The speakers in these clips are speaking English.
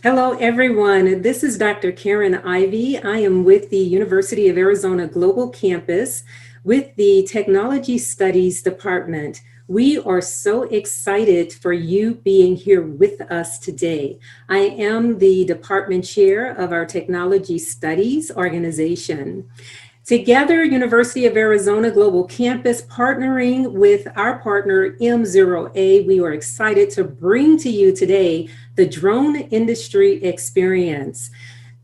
Hello, everyone. This is Dr. Karen Ivy. I am with the University of Arizona Global Campus with the Technology Studies Department. We are so excited for you being here with us today. I am the department chair of our Technology Studies organization. Together, University of Arizona Global Campus, partnering with our partner M0A, we are excited to bring to you today the Drone Industry Experience.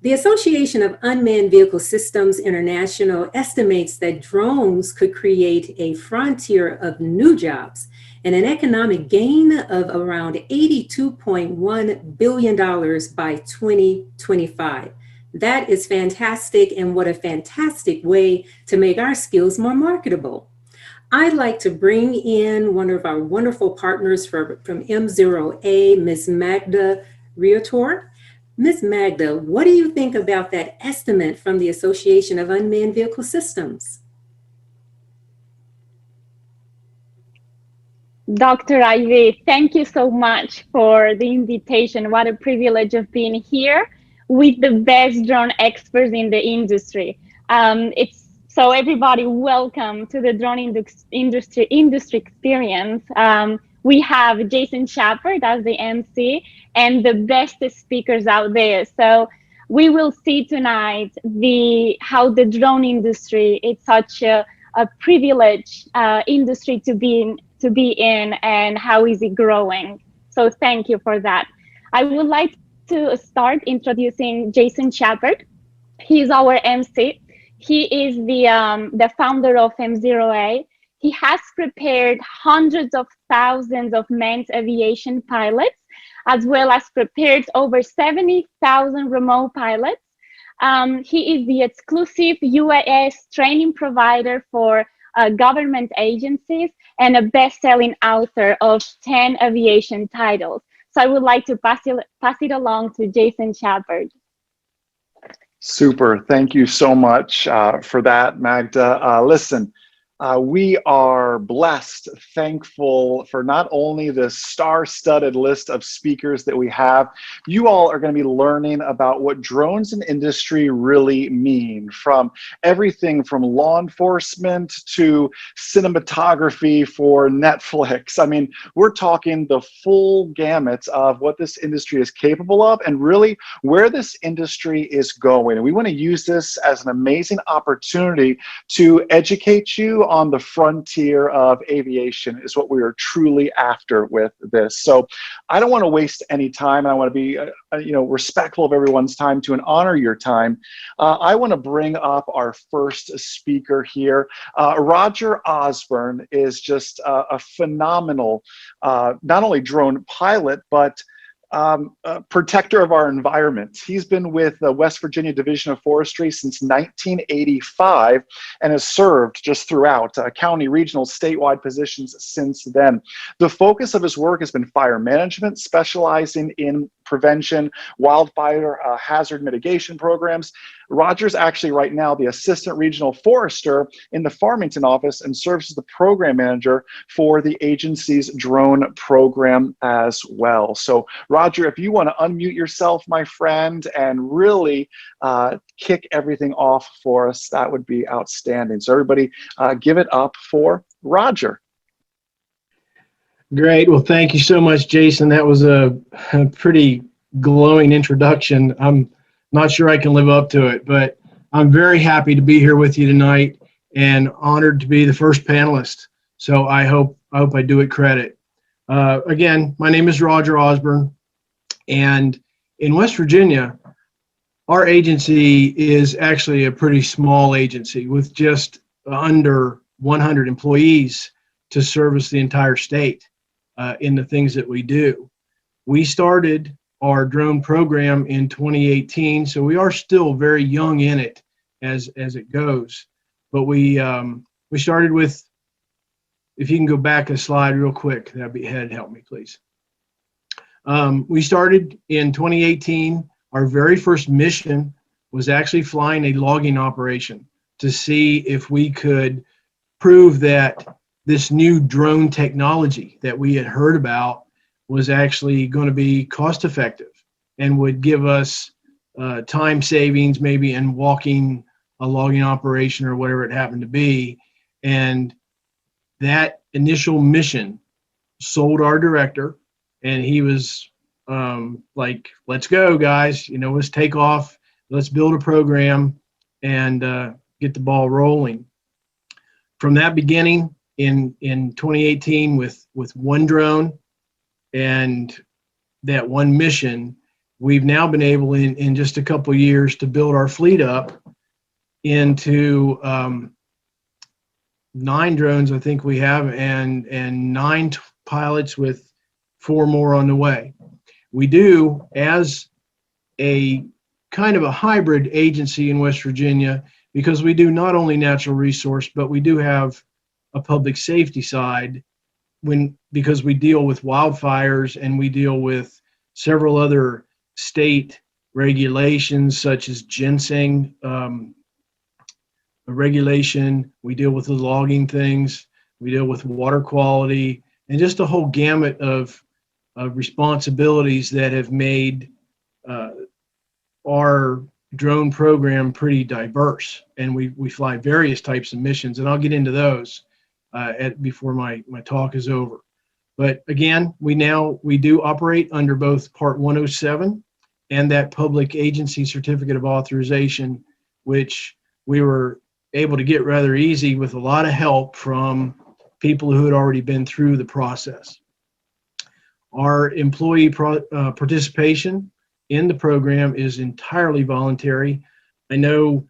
The Association of Unmanned Vehicle Systems International estimates that drones could create a frontier of new jobs and an economic gain of around $82.1 billion by 2025. That is fantastic, and what a fantastic way to make our skills more marketable. I'd like to bring in one of our wonderful partners from M0A, Ms. Magda Riotor. Ms. Magda, what do you think about that estimate from the Association of Unmanned Vehicle Systems? Dr. Ivy, thank you so much for the invitation. What a privilege of being here with the best drone experts in the industry. It's so everybody, welcome to the drone industry experience. We have Jason Shepard as the MC and the best speakers out there. So we will see tonight how the drone industry is such a privileged industry to be in and how is it growing. So thank you for that. I would like to start introducing Jason Shepard. He's our MC. He is the founder of M0A. He has prepared hundreds of thousands of manned aviation pilots, as well as prepared over 70,000 remote pilots. He is the exclusive UAS training provider for government agencies and a best-selling author of 10 aviation titles. So I would like to pass it along to Jason Shepard. Super. Thank you so much for that, Magda. Listen, we are blessed, thankful for not only the star-studded list of speakers that we have. You all are going to be learning about what drones in industry really mean, from everything from law enforcement to cinematography for Netflix. I mean, we're talking the full gamut of what this industry is capable of and really where this industry is going. And we want to use this as an amazing opportunity to educate you on the frontier of aviation is what we are truly after with this. So I don't want to waste any time. I want to be respectful of everyone's time to and honor your time. I want to bring up our first speaker here. Roger Osborne is just a phenomenal, not only drone pilot, but protector of our environment. He's been with the West Virginia Division of Forestry since 1985 and has served just throughout county, regional, statewide positions since then. The focus of his work has been fire management, specializing in prevention, wildfire hazard mitigation programs. Roger's actually right now the Assistant Regional Forester in the Farmington office and serves as the program manager for the agency's drone program as well. So Roger, if you want to unmute yourself, my friend, and really kick everything off for us, that would be outstanding. So everybody give it up for Roger. Great. Well, thank you so much, Jason. That was a pretty glowing introduction. I'm not sure I can live up to it, but I'm very happy to be here with you tonight and honored to be the first panelist. So I hope I do it credit. Again, my name is Roger Osborne, and in West Virginia, our agency is actually a pretty small agency with just under 100 employees to service the entire state in the things that we do. We started our drone program in 2018, so we are still very young in it as it goes. But we started with, if you can go back a slide real quick, that'd help me, please. We started in 2018. Our very first mission was actually flying a logging operation to see if we could prove that this new drone technology that we had heard about was actually going to be cost effective and would give us time savings maybe in walking a logging operation or whatever it happened to be. And that initial mission sold our director, and he was like, let's go, guys, let's take off, let's build a program and get the ball rolling. From that beginning in 2018 with one drone and that one mission, we've now been able in just a couple of years to build our fleet up into 9 drones, I think we have, and 9 pilots with 4 more on the way. We do, as a kind of a hybrid agency in West Virginia, because we do not only natural resource, but we do have a public safety side because we deal with wildfires and we deal with several other state regulations such as ginseng regulation. We deal with the logging things. We deal with water quality and just a whole gamut of responsibilities that have made our drone program pretty diverse. And we fly various types of missions, and I'll get into those before my talk is over. But again, we do operate under both Part 107 and that public agency certificate of authorization, which we were able to get rather easy with a lot of help from people who had already been through the process. Our employee participation in the program is entirely voluntary. I'm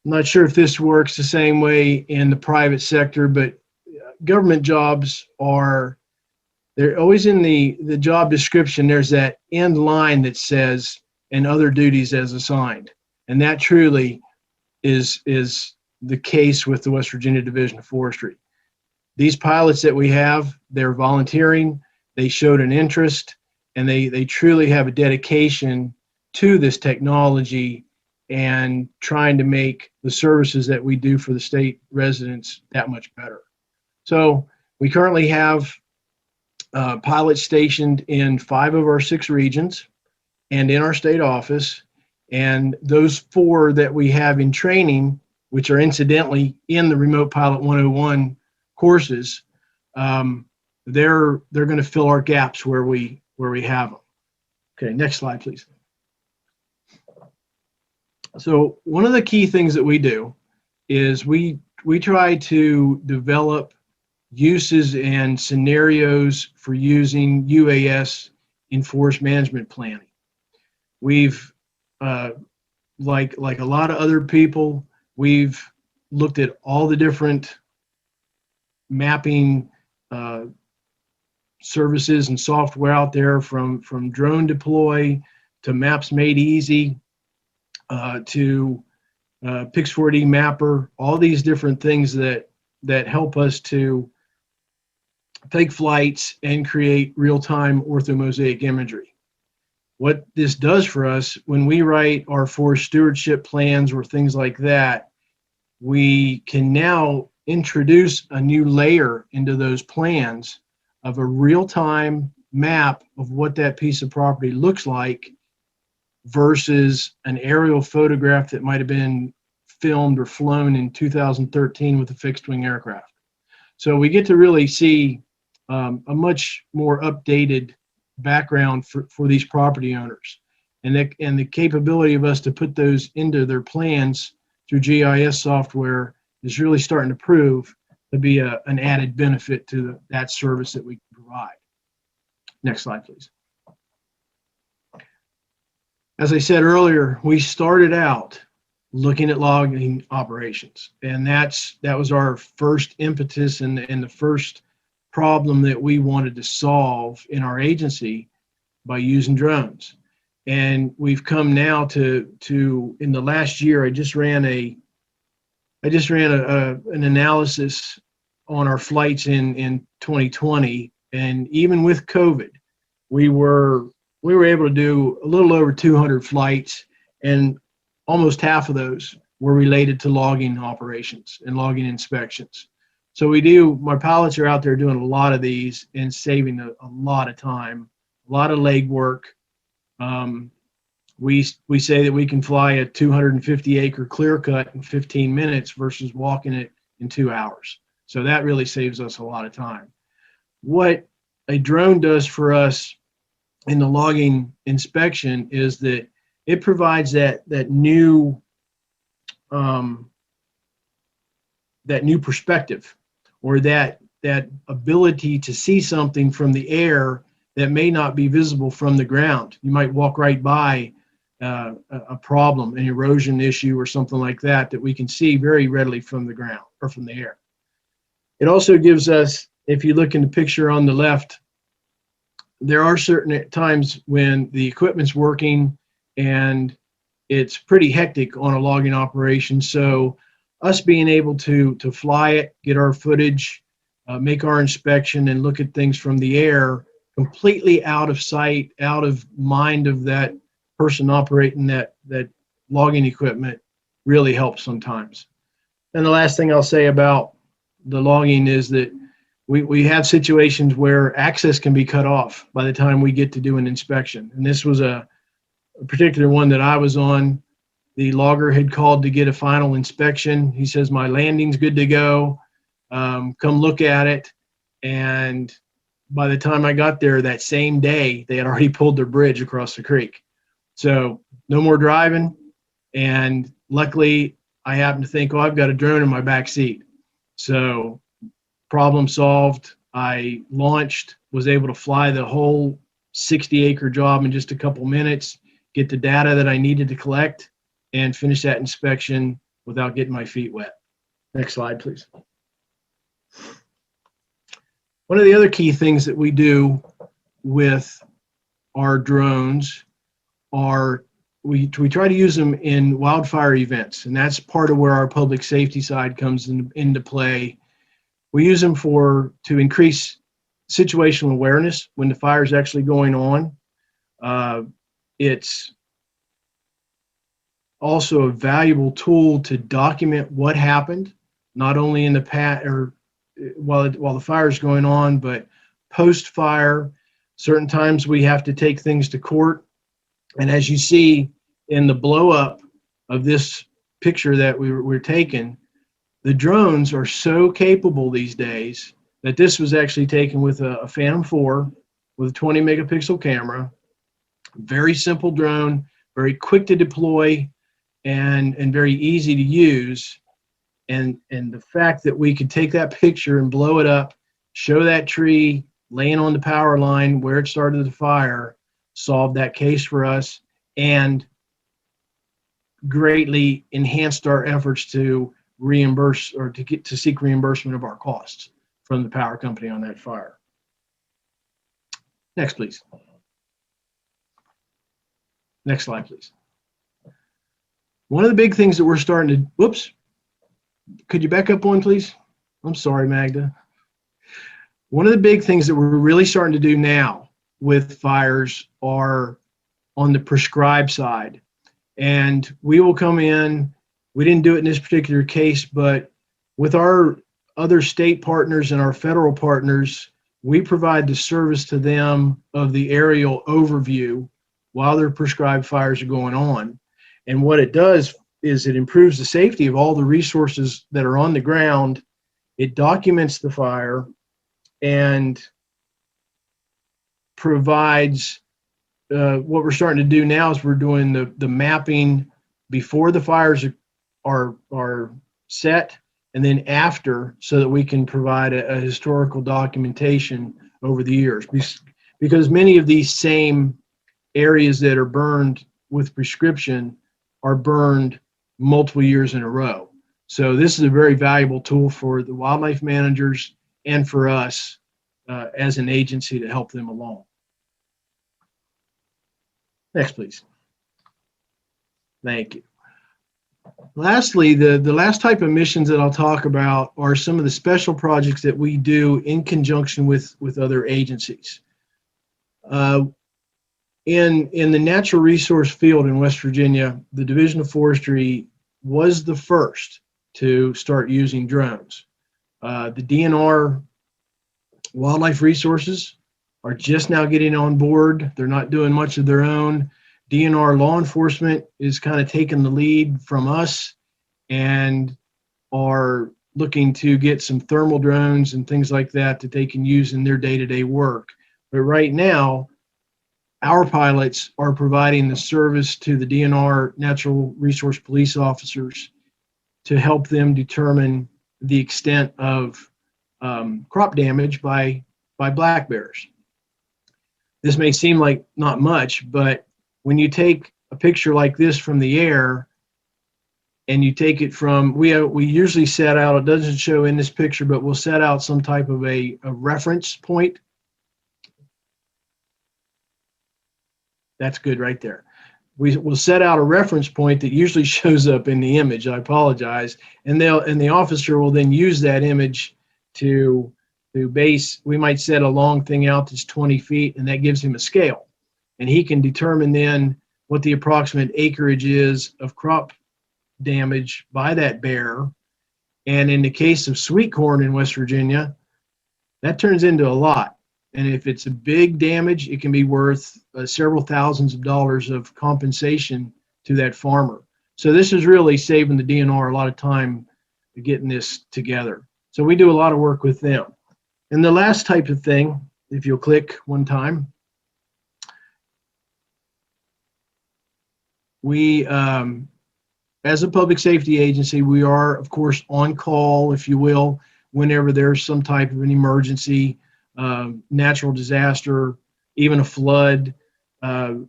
not sure if this works the same way in the private sector, but government jobs they're always in the job description. There's that end line that says, and other duties as assigned. And that truly is the case with the West Virginia Division of Forestry. These pilots that we have, they're volunteering, they showed an interest, and they truly have a dedication to this technology and trying to make the services that we do for the state residents that much better. So we currently have pilots stationed in 5 of our 6 regions and in our state office. And those 4 that we have in training, which are incidentally in the Remote Pilot 101 courses, they're going to fill our gaps where we have them. Okay, next slide, please. So one of the key things that we do is we try to develop uses and scenarios for using UAS in forest management planning. We've like a lot of other people, we've looked at all the different mapping services and software out there, from Drone Deploy to Maps Made Easy to Pix4D Mapper, all these different things that help us to take flights and create real-time orthomosaic imagery. What this does for us, when we write our forest stewardship plans or things like that, we can now introduce a new layer into those plans of a real-time map of what that piece of property looks like versus an aerial photograph that might have been filmed or flown in 2013 with a fixed-wing aircraft. So we get to really see a much more updated background for these property owners, and the capability of us to put those into their plans through GIS software is really starting to prove to be an added benefit to that service that we provide. Next slide, please. As I said earlier, we started out looking at logging operations, and that was our first impetus and the first problem that we wanted to solve in our agency by using drones. And we've come now to in the last year, I just ran an analysis on our flights in 2020, and even with COVID, we were able to do a little over 200 flights, and almost half of those were related to logging operations and logging inspections. So my pilots are out there doing a lot of these and saving a lot of time, a lot of legwork, We say that we can fly a 250-acre clear cut in 15 minutes versus walking it in 2 hours. So that really saves us a lot of time. What a drone does for us in the logging inspection is that it provides that new perspective, or that ability to see something from the air that may not be visible from the ground. You might walk right by a problem, an erosion issue or something like that, that we can see very readily from the ground or from the air. It also gives us, if you look in the picture on the left, there are certain times when the equipment's working and it's pretty hectic on a logging operation. So us being able to fly it, get our footage, make our inspection, and look at things from the air, completely out of sight, out of mind of that person operating that logging equipment, really helps sometimes. And the last thing I'll say about the logging is that we have situations where access can be cut off by the time we get to do an inspection. And this was a particular one that I was on. The logger had called to get a final inspection. He says, my landing's good to go. Come look at it. And by the time I got there that same day, they had already pulled their bridge across the creek. So no more driving. And luckily, I happened to think, oh, I've got a drone in my back seat. So problem solved. I launched, was able to fly the whole 60-acre job in just a couple minutes, get the data that I needed to collect, and finish that inspection without getting my feet wet. Next slide, please. One of the other key things that we do with our drones are we try to use them in wildfire events, and that's part of where our public safety side comes into play. We use them to increase situational awareness when the fire is actually going on. It's also a valuable tool to document what happened, not only in the past or while the fire is going on, but post-fire. Certain times we have to take things to court. And as you see in the blow up of this picture that we're taking, the drones are so capable these days that this was actually taken with a Phantom 4 with a 20 megapixel camera. Very simple drone, very quick to deploy, and very easy to use. And the fact that we could take that picture and blow it up, show that tree laying on the power line where it started the fire, solved that case for us, and greatly enhanced our efforts to reimburse or to seek reimbursement of our costs from the power company on that fire. Next, please. Next slide, please. One of the big things that we're starting to, whoops, could you back up one, please? I'm sorry, Magda. One of the big things that we're really starting to do now with fires are on the prescribed side. And we will come in, we didn't do it in this particular case, but with our other state partners and our federal partners, we provide the service to them of the aerial overview while their prescribed fires are going on. And what it does is it improves the safety of all the resources that are on the ground. It documents the fire and provides what we're starting to do now is we're doing the mapping before the fires are set and then after, so that we can provide a historical documentation over the years. Because many of these same areas that are burned with prescription are burned multiple years in a row. So this is a very valuable tool for the wildlife managers and for us as an agency to help them along. Next, please. Thank you. Lastly, the last type of missions that I'll talk about are some of the special projects that we do in conjunction with other agencies. In the natural resource field in West Virginia, the Division of Forestry was the first to start using drones. The DNR Wildlife Resources are just now getting on board. They're not doing much of their own. DNR law enforcement is kind of taking the lead from us and are looking to get some thermal drones and things like that that they can use in their day-to-day work. But right now, our pilots are providing the service to the DNR natural resource police officers to help them determine the extent of crop damage by black bears. This may seem like not much, but when you take a picture like this from the air and you take it from, we usually set out, it doesn't show in this picture, but we'll set out some type of a reference point. That's good right there. We will set out a reference point that usually shows up in the image. I apologize. And the officer will then use that image to base, we might set a long thing out that's 20 feet, and that gives him a scale. And he can determine then what the approximate acreage is of crop damage by that bear. And in the case of sweet corn in West Virginia, that turns into a lot. And if it's a big damage, it can be worth several thousands of dollars of compensation to that farmer. So this is really saving the DNR a lot of time getting this together. So we do a lot of work with them. And the last type of thing, if you'll click one time, we, as a public safety agency, we are, of course, on call, if you will, whenever there's some type of an emergency, natural disaster, even a flood. The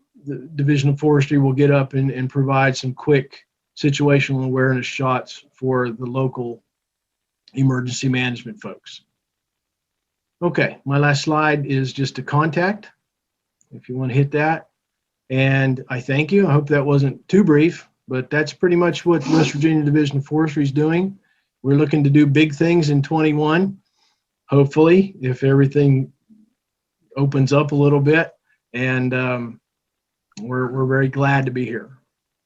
Division of Forestry will get up and provide some quick situational awareness shots for the local emergency management folks. Okay, my last slide is just a contact, if you want to hit that. And I thank you. I hope that wasn't too brief, but that's pretty much what the West Virginia Division of Forestry is doing. We're looking to do big things in 21, hopefully, if everything opens up a little bit. And we're very glad to be here.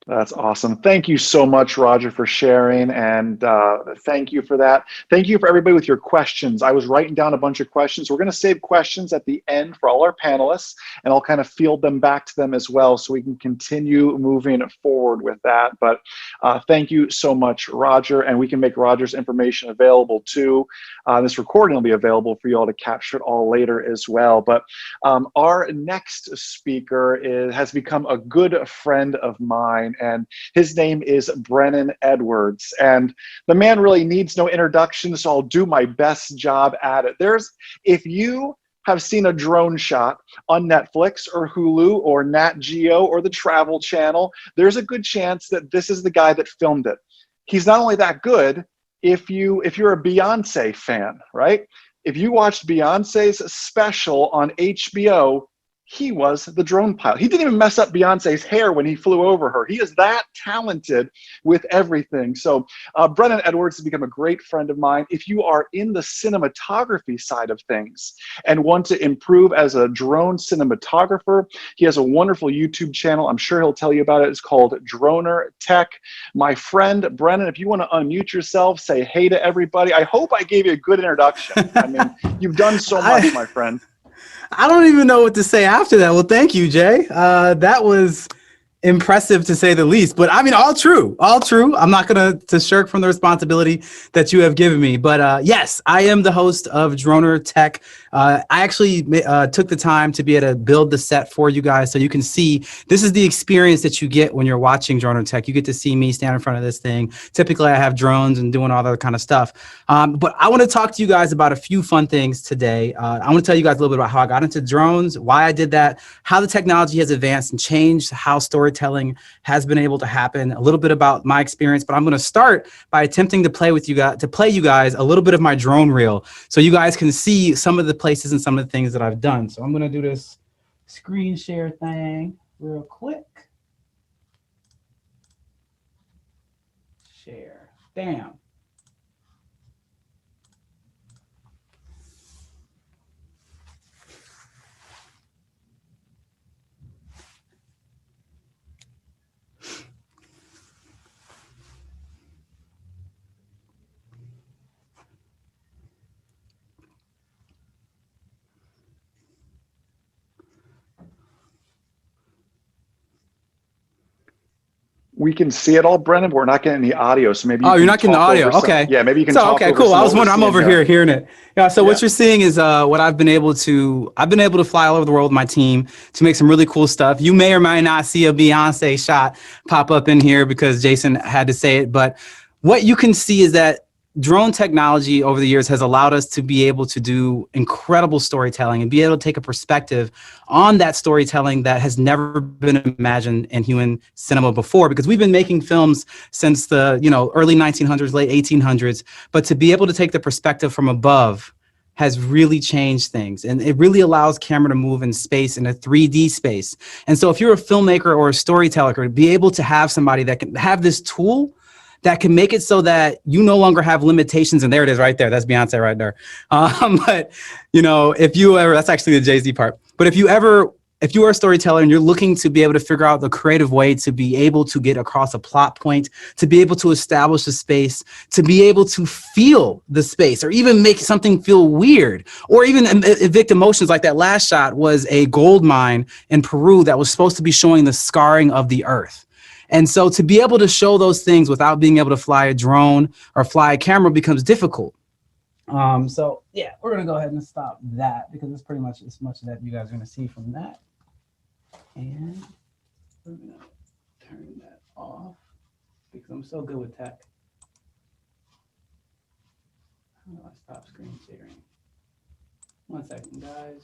That's awesome. Thank you so much, Roger, for sharing, and thank you for that. Thank you for everybody with your questions. I was writing down a bunch of questions. We're going to save questions at the end for all our panelists, and I'll kind of field them back to them as well so we can continue moving forward with that. But thank you so much, Roger, and we can make Roger's information available too. This recording will be available for you all to capture it all later as well. But our next speaker has become a good friend of mine, and his name is Brennan Edwards. And the man really needs no introduction, so I'll do my best job at it. If you have seen a drone shot on Netflix or Hulu or Nat Geo or the Travel Channel, there's a good chance that this is the guy that filmed it. He's not only that good, if you're a Beyonce fan, right? If you watched Beyonce's special on HBO, he was the drone pilot. He didn't even mess up Beyonce's hair when he flew over her. He is that talented with everything. So Brennan Edwards has become a great friend of mine. If you are in the cinematography side of things and want to improve as a drone cinematographer, he has a wonderful YouTube channel. I'm sure he'll tell you about it. It's called Droner Tech. My friend Brennan, if you want to unmute yourself, say hey to everybody. I hope I gave you a good introduction. I mean, you've done so much, my friend. I don't even know what to say after that. Well, thank you, Jay. That was impressive to say the least, but I mean, all true. I'm not going to shirk from the responsibility that you have given me, but yes, I am the host of Droner Tech. I actually took the time to be able to build the set for you guys so you can see this is the experience that you get when you're watching Droner Tech. You get to see me stand in front of this thing. Typically, I have drones and doing all that kind of stuff, but I want to talk to you guys about a few fun things today. I want to tell you guys a little bit about how I got into drones, why I did that, how the technology has advanced and changed how storytelling has been able to happen, a little bit about my experience, but I'm going to start by attempting to play you guys a little bit of my drone reel so you guys can see some of the places and some of the things that I've done. So I'm going to do this screen share thing real quick. Share. Bam. We can see it all, Brennan, but we're not getting any audio. So maybe you Oh, you're can not getting the talk audio. over some. Okay. Yeah, maybe you can So, talk okay, over cool. some I of was what we're wondering, I'm seeing over here. here hearing it. Yeah. So Yeah. what you're seeing is what I've been able to fly all over the world with my team to make some really cool stuff. You may or may not see a Beyonce shot pop up in here because Jason had to say it. But what you can see is that drone technology over the years has allowed us to be able to do incredible storytelling and be able to take a perspective on that storytelling that has never been imagined in human cinema before, because we've been making films since the early 1900s, late 1800s, but to be able to take the perspective from above has really changed things, and it really allows camera to move in space, in a 3D space. And so if you're a filmmaker or a storyteller, to be able to have somebody that can have this tool that can make it so that you no longer have limitations. And there it is right there. That's Beyonce right there. But, if you ever, that's actually the Jay-Z part. But if you are a storyteller and you're looking to be able to figure out the creative way to be able to get across a plot point, to be able to establish a space, to be able to feel the space, or even make something feel weird, or even evict emotions, like that last shot was a gold mine in Peru that was supposed to be showing the scarring of the earth. And so to be able to show those things without being able to fly a drone or fly a camera becomes difficult. So yeah, we're gonna go ahead and stop that because it's pretty much as much that you guys are gonna see from that. And we're gonna turn that off because I'm so good with tech. How do I stop screen sharing? 1 second, guys.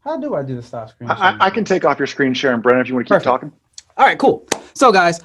How do I do the stop screen sharing? I can take off your screen share, and Brennan, if you want to keep talking. All right, cool. So guys,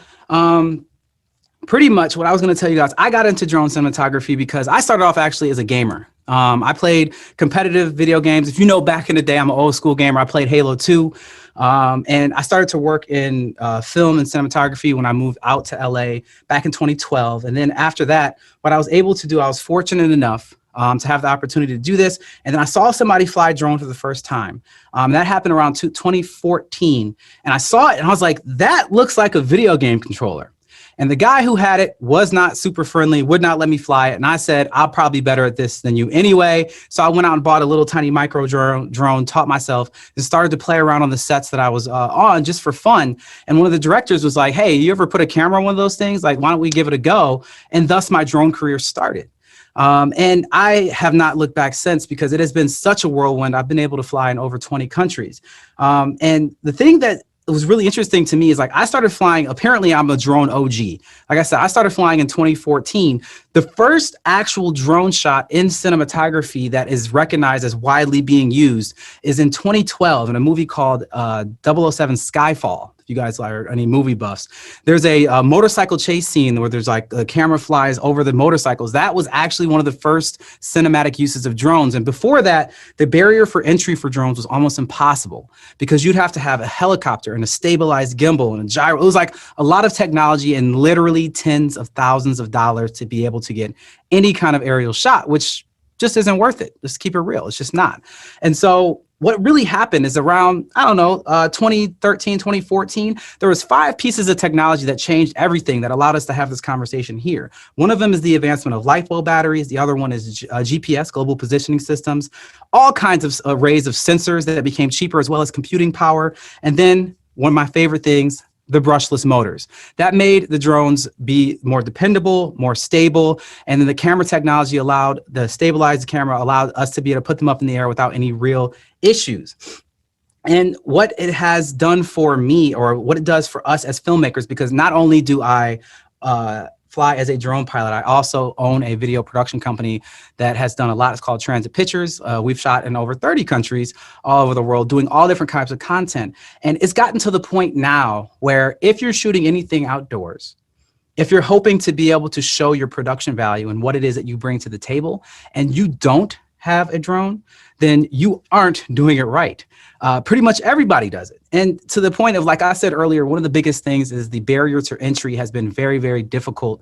pretty much what I was going to tell you guys, I got into drone cinematography because I started off actually as a gamer. I played competitive video games. If you know, back in the day, I'm an old school gamer. I played Halo 2. And I started to work in film and cinematography when I moved out to LA back in 2012. And then after that, what I was able to do, I was fortunate enough to have the opportunity to do this. And then I saw somebody fly drone for the first time. That happened around 2014. And I saw it and I was like, that looks like a video game controller. And the guy who had it was not super friendly, would not let me fly it. And I said, I'll probably be better at this than you anyway. So I went out and bought a little tiny micro drone, taught myself, and started to play around on the sets that I was on just for fun. And one of the directors was like, hey, you ever put a camera on one of those things? Like, why don't we give it a go? And thus my drone career started. And I have not looked back since because it has been such a whirlwind. I've been able to fly in over 20 countries. And the thing that was really interesting to me is, like, I started flying, apparently I'm a drone OG. Like I said, I started flying in 2014. The first actual drone shot in cinematography that is recognized as widely being used is in 2012 in a movie called 007 Skyfall. If you guys are any movie buffs, there's a motorcycle chase scene where there's like a camera flies over the motorcycles. That was actually one of the first cinematic uses of drones. And before that, the barrier for entry for drones was almost impossible because you'd have to have a helicopter and a stabilized gimbal and a gyro. It was like a lot of technology and literally tens of thousands of dollars to be able to get any kind of aerial shot, which just isn't worth it. Let's keep it real. It's just not. And so what really happened is around, 2013, 2014, there was 5 pieces of technology that changed everything that allowed us to have this conversation here. One of them is the advancement of LiPo batteries. The other one is GPS, global positioning systems, all kinds of arrays of sensors that became cheaper, as well as computing power. And then one of my favorite things, the brushless motors. That made the drones be more dependable, more stable. And then the camera technology the stabilized camera allowed us to be able to put them up in the air without any real issues. And what it has done for me, or what it does for us as filmmakers, because not only do I fly as a drone pilot, I also own a video production company that has done a lot. It's called Transit Pictures. We've shot in over 30 countries all over the world, doing all different types of content. And it's gotten to the point now where if you're shooting anything outdoors, if you're hoping to be able to show your production value and what it is that you bring to the table, and you don't have a drone, then you aren't doing it right. Pretty much everybody does it. And to the point of, like I said earlier, one of the biggest things is the barrier to entry has been very, very difficult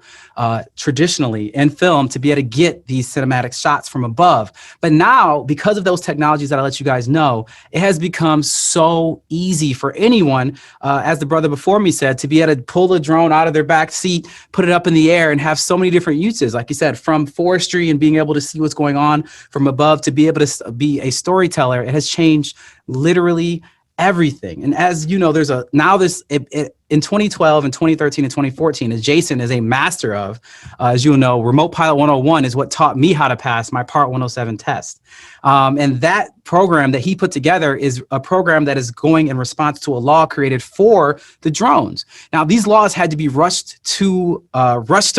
traditionally in film to be able to get these cinematic shots from above. But now, because of those technologies that I let you guys know, it has become so easy for anyone, as the brother before me said, to be able to pull the drone out of their back seat, put it up in the air, and have so many different uses. Like you said, from forestry and being able to see what's going on from above to be able to be a storyteller, it has changed literally everything. And as you know, there's in 2012 and 2013 and 2014, as Jason is a master of, as you know, Remote Pilot 101 is what taught me how to pass my Part 107 test. And that program that he put together is a program that is going in response to a law created for the drones. Now, these laws had to be rushed to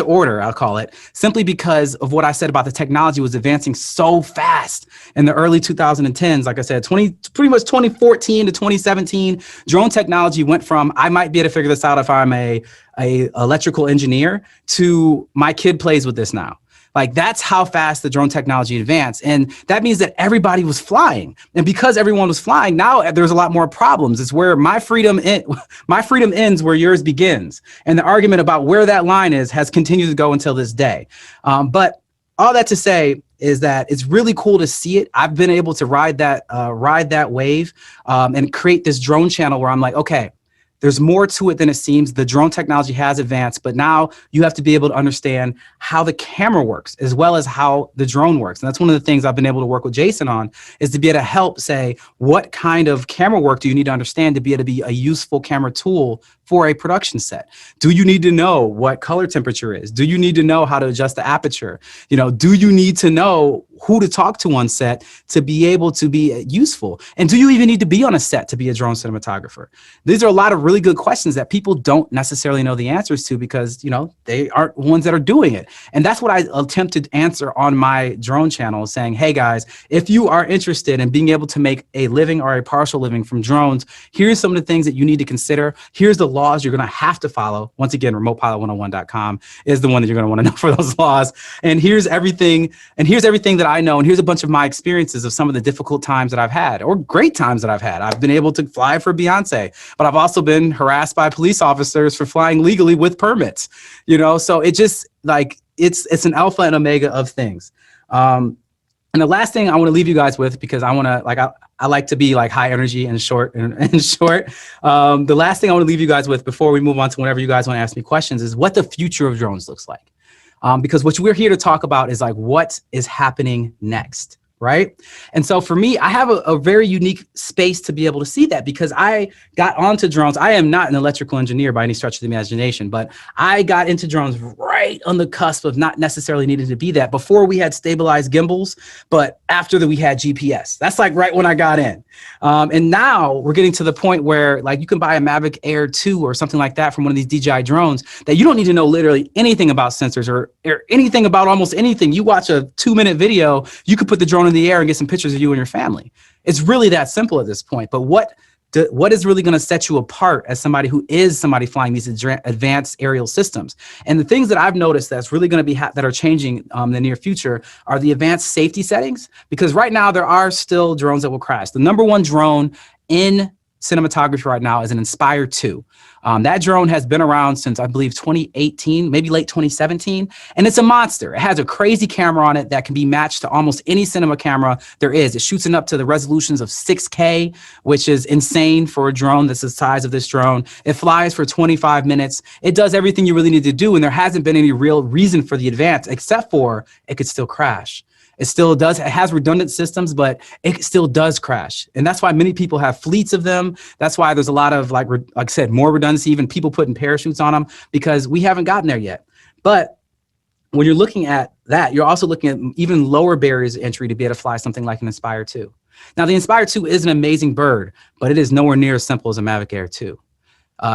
order, I'll call it, simply because of what I said about the technology was advancing so fast in the early 2010s. Like I said, pretty much 2014 to 2017, drone technology went from, I might be able to figure this out if I'm a electrical engineer, to my kid plays with this now. Like, that's how fast the drone technology advanced. And that means that everybody was flying. And because everyone was flying, now there's a lot more problems. It's where my freedom ends where yours begins. And the argument about where that line is has continued to go until this day. But all that to say is that it's really cool to see it. I've been able to ride that wave and create this drone channel where I'm like, okay, there's more to it than it seems. The drone technology has advanced, but now you have to be able to understand how the camera works as well as how the drone works. And that's one of the things I've been able to work with Jason on, is to be able to help say, what kind of camera work do you need to understand to be able to be a useful camera tool for a production set? Do you need to know what color temperature is? Do you need to know how to adjust the aperture? You know, do you need to know who to talk to on set to be able to be useful? And do you even need to be on a set to be a drone cinematographer? These are a lot of really good questions that people don't necessarily know the answers to because, you know, they aren't ones that are doing it. And that's what I attempt to answer on my drone channel, saying, hey guys, if you are interested in being able to make a living or a partial living from drones, here's some of the things that you need to consider. Here's the laws you're going to have to follow. Once again, remotepilot101.com is the one that you're going to want to know for those laws. And here's everything that I know. And here's a bunch of my experiences of some of the difficult times that I've had, or great times that I've had. I've been able to fly for Beyonce, but I've also been harassed by police officers for flying legally with permits, you know? So it just like, it's an alpha and omega of things. And the last thing I want to leave you guys with, because I want to, like, I like to be like high energy and short and short. The last thing I want to leave you guys with before we move on to whenever you guys want to ask me questions is what the future of drones looks like. Because what we're here to talk about is like, what is happening next, right? And so for me, I have a very unique space to be able to see that, because I got onto drones. I am not an electrical engineer by any stretch of the imagination, but I got into drones right on the cusp of not necessarily needing to be that. Before we had stabilized gimbals, but after that we had GPS. That's like right when I got in. And now we're getting to the point where like you can buy a Mavic Air 2 or something like that from one of these DJI drones that you don't need to know literally anything about sensors or anything about almost anything. You watch a 2-minute video, you could put the drone in the air and get some pictures of you and your family. It's really that simple at this point. But what is really going to set you apart as somebody who is somebody flying these advanced aerial systems? And the things that I've noticed that's really going to be that are changing in the near future are the advanced safety settings, because right now there are still drones that will crash. The number one drone in cinematography right now is an Inspire 2. That drone has been around since I believe 2018, maybe late 2017, and it's a monster. It has a crazy camera on it that can be matched to almost any cinema camera there is. It shoots up to the resolutions of 6K, which is insane for a drone that's the size of this drone. It flies for 25 minutes. It does everything you really need to do, and there hasn't been any real reason for the advance except for it could still crash. It still does. It has redundant systems, but it still does crash. And that's why many people have fleets of them. That's why there's a lot of, like I said, more redundancy, even people putting parachutes on them, because we haven't gotten there yet. But when you're looking at that, you're also looking at even lower barriers of entry to be able to fly something like an Inspire 2. Now, the Inspire 2 is an amazing bird, but it is nowhere near as simple as a Mavic Air 2.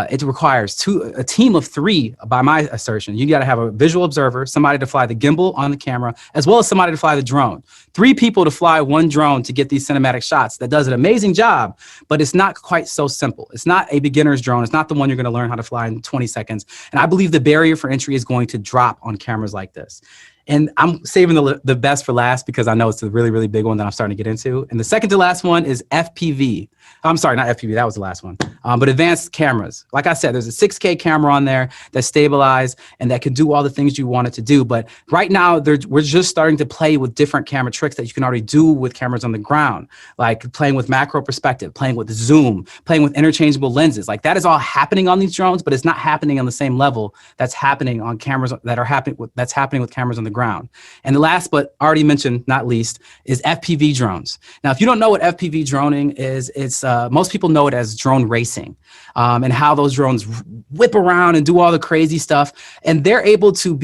It requires a team of 3, by my assertion. You got to have a visual observer, somebody to fly the gimbal on the camera, as well as somebody to fly the drone. 3 people to fly one drone to get these cinematic shots. That does an amazing job, but it's not quite so simple. It's not a beginner's drone. It's not the one you're going to learn how to fly in 20 seconds. And I believe the barrier for entry is going to drop on cameras like this. And I'm saving the best for last because I know it's a really, really big one that I'm starting to get into. And the second to last one is FPV. I'm sorry, not FPV. That was the last one. But advanced cameras, like I said, there's a 6K camera on there that's stabilized and that can do all the things you want it to do. But right now, we're just starting to play with different camera tricks that you can already do with cameras on the ground, like playing with macro perspective, playing with zoom, playing with interchangeable lenses. Like that is all happening on these drones, but it's not happening on the same level that's happening on cameras that's happening with cameras on the ground. And the last, but already mentioned, not least, is FPV drones. Now, if you don't know what FPV droning is, it's most people know it as drone racing, and how those drones whip around and do all the crazy stuff. And they're able to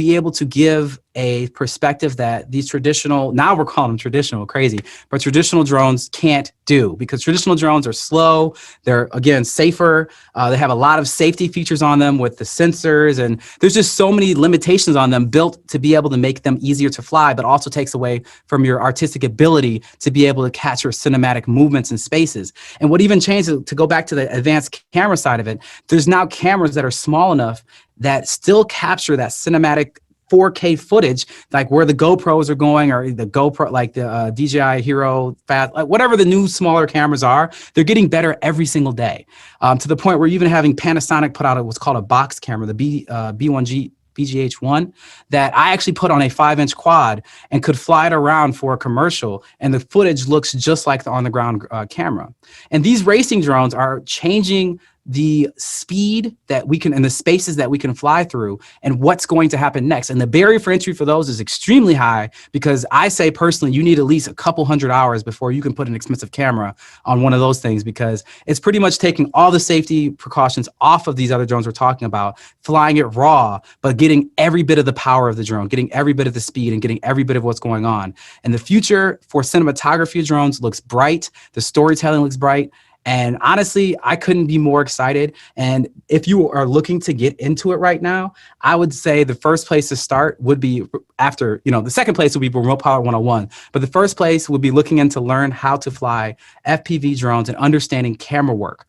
give a perspective that these traditional, now we're calling them traditional, crazy, but traditional drones can't do, because traditional drones are slow. They're, again, safer. They have a lot of safety features on them with the sensors, and there's just so many limitations on them built to be able to make them easier to fly, but also takes away from your artistic ability to be able to capture cinematic movements in spaces. And what even changed, to go back to the advanced camera side of it, there's now cameras that are small enough that still capture that cinematic 4K footage, like where the GoPros are going, or the GoPro, like the DJI Hero Fast, like whatever the new smaller cameras are, they're getting better every single day, to the point where even having Panasonic put out what's called a box camera, the B1G BGH1, that I actually put on a 5-inch quad and could fly it around for a commercial, and the footage looks just like the on-the-ground camera. And these racing drones are changing the speed that we can and the spaces that we can fly through and what's going to happen next. And the barrier for entry for those is extremely high, because I say personally, you need at least a couple hundred hours before you can put an expensive camera on one of those things, because it's pretty much taking all the safety precautions off of these other drones we're talking about, flying it raw, but getting every bit of the power of the drone, getting every bit of the speed, and getting every bit of what's going on. And the future for cinematography drones looks bright. The storytelling looks bright. And honestly, I couldn't be more excited. And if you are looking to get into it right now, I would say the first place to start would be after, the second place would be Remote Pilot 101. But the first place would be looking into learn how to fly FPV drones and understanding camera work.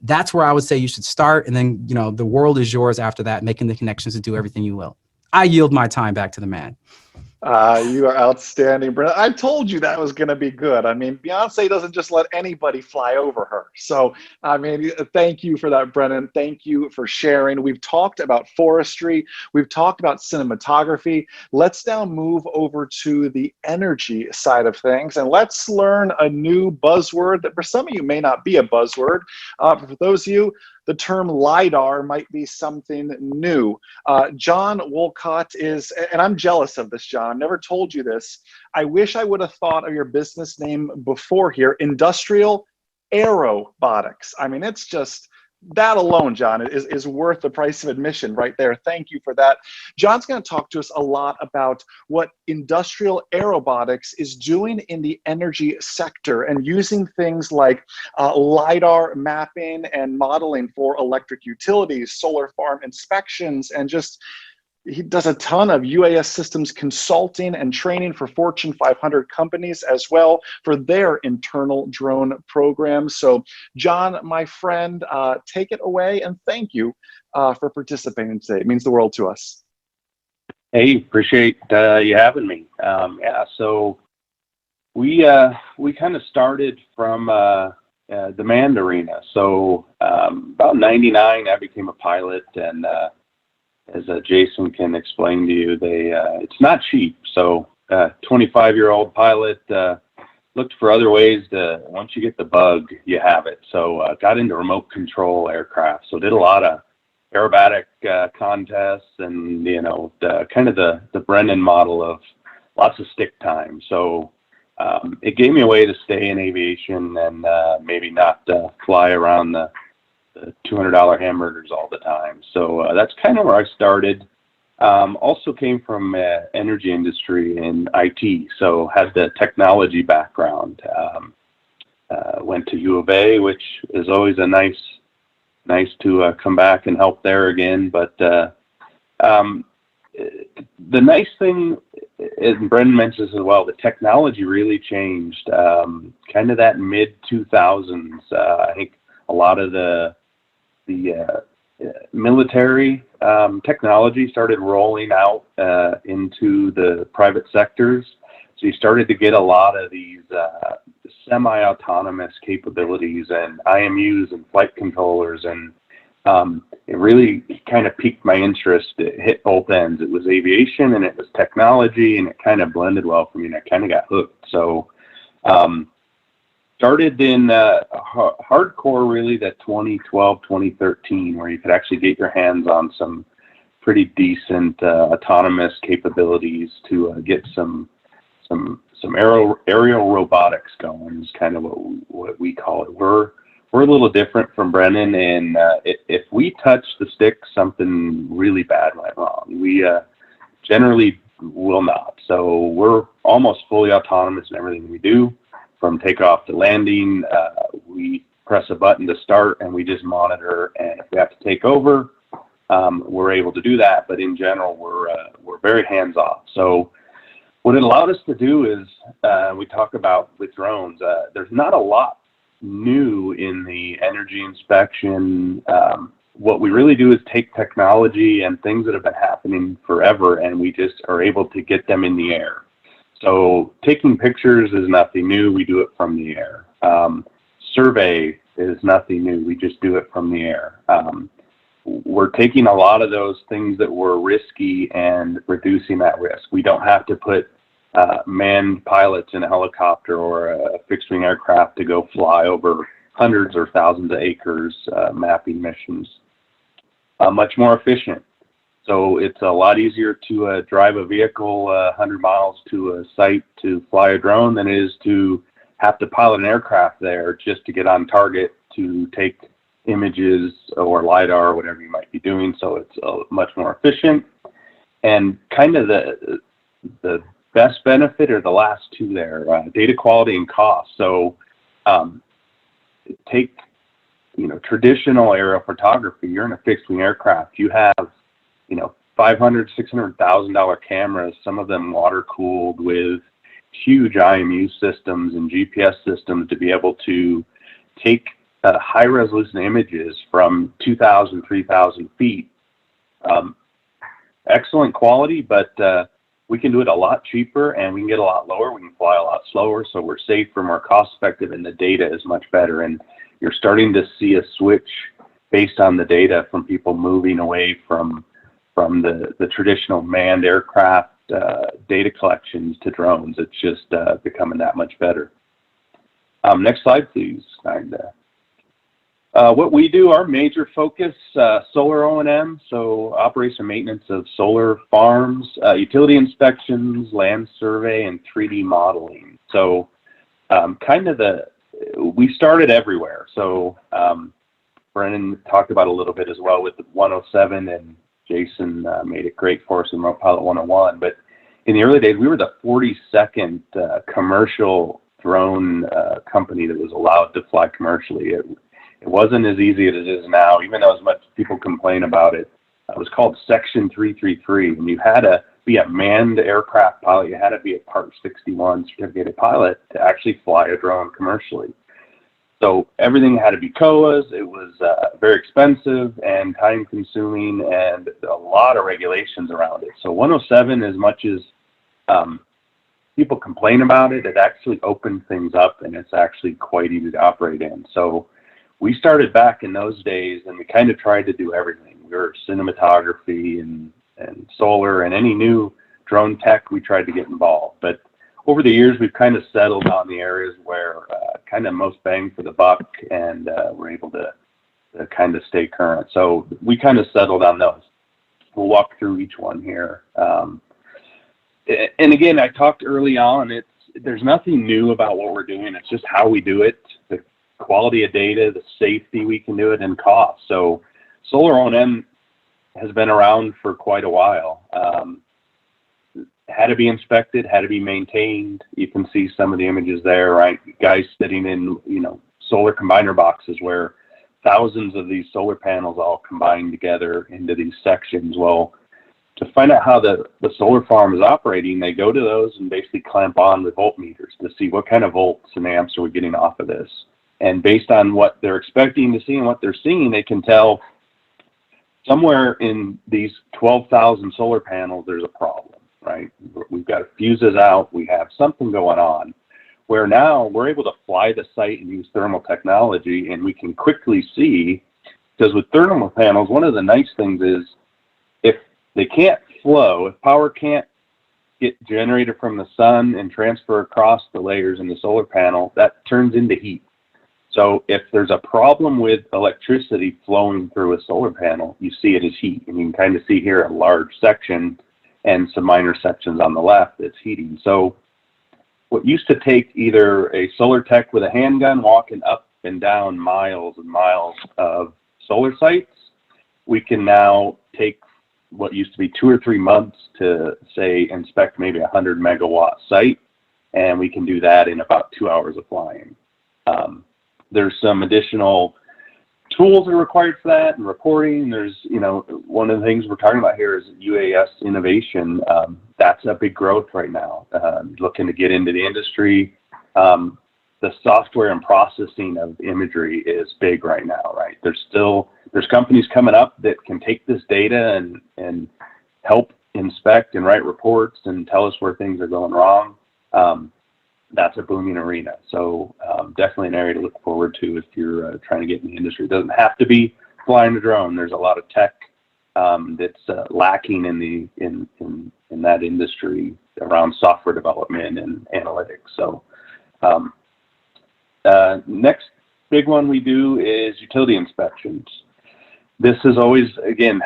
That's where I would say you should start. And then, the world is yours after that, making the connections to do everything you will. I yield my time back to the man. You are outstanding, Brent. I told you that was going to be good. I mean, Beyonce doesn't just let anybody fly over her. So, I mean, thank you for that, Brennan. Thank you for sharing. We've talked about forestry. We've talked about cinematography. Let's now move over to the energy side of things, and let's learn a new buzzword that for some of you may not be a buzzword. But for those of you, the term Lidar might be something new. John Wolcott is, and I'm jealous of this, John. I've never told you this. I wish I would have thought of your business name before here, Industrial Aerobotics. I mean, it's just, that alone, John, is worth the price of admission right there. Thank you for that. John's going to talk to us a lot about what Industrial Aerobotics is doing in the energy sector and using things like LiDAR mapping and modeling for electric utilities, solar farm inspections, and just, he does a ton of UAS systems consulting and training for Fortune 500 companies as well for their internal drone programs. So, John, my friend, take it away, and thank you for participating today. It means the world to us. Hey, appreciate you having me. Yeah, so we kind of started from demand arena. So about '99, I became a pilot, and as Jason can explain to you, it's not cheap. So 25-year-old pilot looked for other ways to, once you get the bug, you have it. So got into remote control aircraft. So did a lot of aerobatic contests and, the kind of the Brennan model of lots of stick time. So it gave me a way to stay in aviation and maybe not fly around the $200 hamburgers all the time. So that's kind of where I started. Also came from energy industry and IT, so had the technology background. Went to U of A, which is always a nice to come back and help there again. But the nice thing, and Brendan mentions as well, the technology really changed. Kind of that mid 2000s. I think a lot of the military technology started rolling out into the private sectors. So you started to get a lot of these semi-autonomous capabilities and IMUs and flight controllers, and it really kind of piqued my interest. It hit both ends. It was aviation and it was technology, and it kind of blended well for me, and I kind of got hooked. So started in hardcore really that 2012, 2013, where you could actually get your hands on some pretty decent autonomous capabilities to get some aerial robotics going, is kind of what we call it. We're a little different from Brennan, and if we touch the stick, something really bad went wrong. We generally will not. So we're almost fully autonomous in everything we do, from takeoff to landing. We press a button to start, and we just monitor. And if we have to take over, we're able to do that. But in general, we're very hands off. So what it allowed us to do is, we talk about with drones, there's not a lot new in the energy inspection. What we really do is take technology and things that have been happening forever, and we just are able to get them in the air. So taking pictures is nothing new. We do it from the air. Survey is nothing new. We just do it from the air. We're taking a lot of those things that were risky and reducing that risk. We don't have to put manned pilots in a helicopter or a fixed wing aircraft to go fly over hundreds or thousands of acres, mapping missions. Much more efficient. So it's a lot easier to drive a vehicle 100 miles to a site to fly a drone than it is to have to pilot an aircraft there just to get on target to take images or Lidar or whatever you might be doing. So it's much more efficient. And kind of the best benefit are the last two there, data quality and cost. So take, traditional aerial photography. You're in a fixed wing aircraft. You have, $500,000, $600,000 cameras, some of them water cooled with huge IMU systems and GPS systems to be able to take high resolution images from 2,000, 3,000 feet. Excellent quality, but we can do it a lot cheaper, and we can get a lot lower. We can fly a lot slower, so we're safer, more cost effective, and the data is much better. And you're starting to see a switch based on the data from people moving away from the traditional manned aircraft data collections to drones. It's just becoming that much better. Next slide, please. What we do, our major focus, solar O&M, so operation and maintenance of solar farms, utility inspections, land survey, and 3D modeling. So we started everywhere. So Brennan talked about a little bit as well with the 107, and Jason made it great for us in Remote Pilot 101. But in the early days, we were the 42nd commercial drone company that was allowed to fly commercially. It wasn't as easy as it is now, even though as much people complain about it. It was called Section 333, and you had to be a manned aircraft pilot. You had to be a Part 61 certificated pilot to actually fly a drone commercially. So everything had to be COAs. It was very expensive and time-consuming, and a lot of regulations around it. So 107, as much as people complain about it, it actually opened things up, and it's actually quite easy to operate in. So we started back in those days, and we kind of tried to do everything. We were cinematography and solar, and any new drone tech, we tried to get involved. But over the years, we've kind of settled on the areas where kind of most bang for the buck, and we're able to kind of stay current. So we kind of settled on those. We'll walk through each one here. And again, I talked early on, there's nothing new about what we're doing. It's just how we do it, the quality of data, the safety we can do it, and cost. So solar O&M has been around for quite a while. Had to be inspected, had to be maintained. You can see some of the images there, right? Guys sitting in, solar combiner boxes where thousands of these solar panels all combined together into these sections. Well, to find out how the solar farm is operating, they go to those and basically clamp on with voltmeters to see what kind of volts and amps are we getting off of this. And based on what they're expecting to see and what they're seeing, they can tell somewhere in these 12,000 solar panels, there's a problem, right? We've got fuses out. We have something going on. where now we're able to fly the site and use thermal technology, and we can quickly see, because with thermal panels, one of the nice things is if they can't flow, if power can't get generated from the sun and transfer across the layers in the solar panel, that turns into heat. So if there's a problem with electricity flowing through a solar panel, you see it as heat. And you can kind of see here a large section and some minor sections on the left that's heating. So what used to take either a solar tech with a handgun walking up and down miles and miles of solar sites, we can now take what used to be 2 or 3 months to, say, inspect maybe a 100 megawatt site, and we can do that in about 2 hours of flying. There's some additional tools that are required for that and reporting. There's, you know, one of the things we're talking about here is UAS innovation. That's a big growth right now, looking to get into the industry. The software and processing of imagery is big right now, right? There's companies coming up that can take this data and help inspect and write reports and tell us where things are going wrong. That's a booming arena. So definitely an area to look forward to if you're trying to get in the industry. It doesn't have to be flying a drone. There's a lot of tech that's lacking in that industry around software development and analytics. So next big one we do is utility inspections. This is always, again,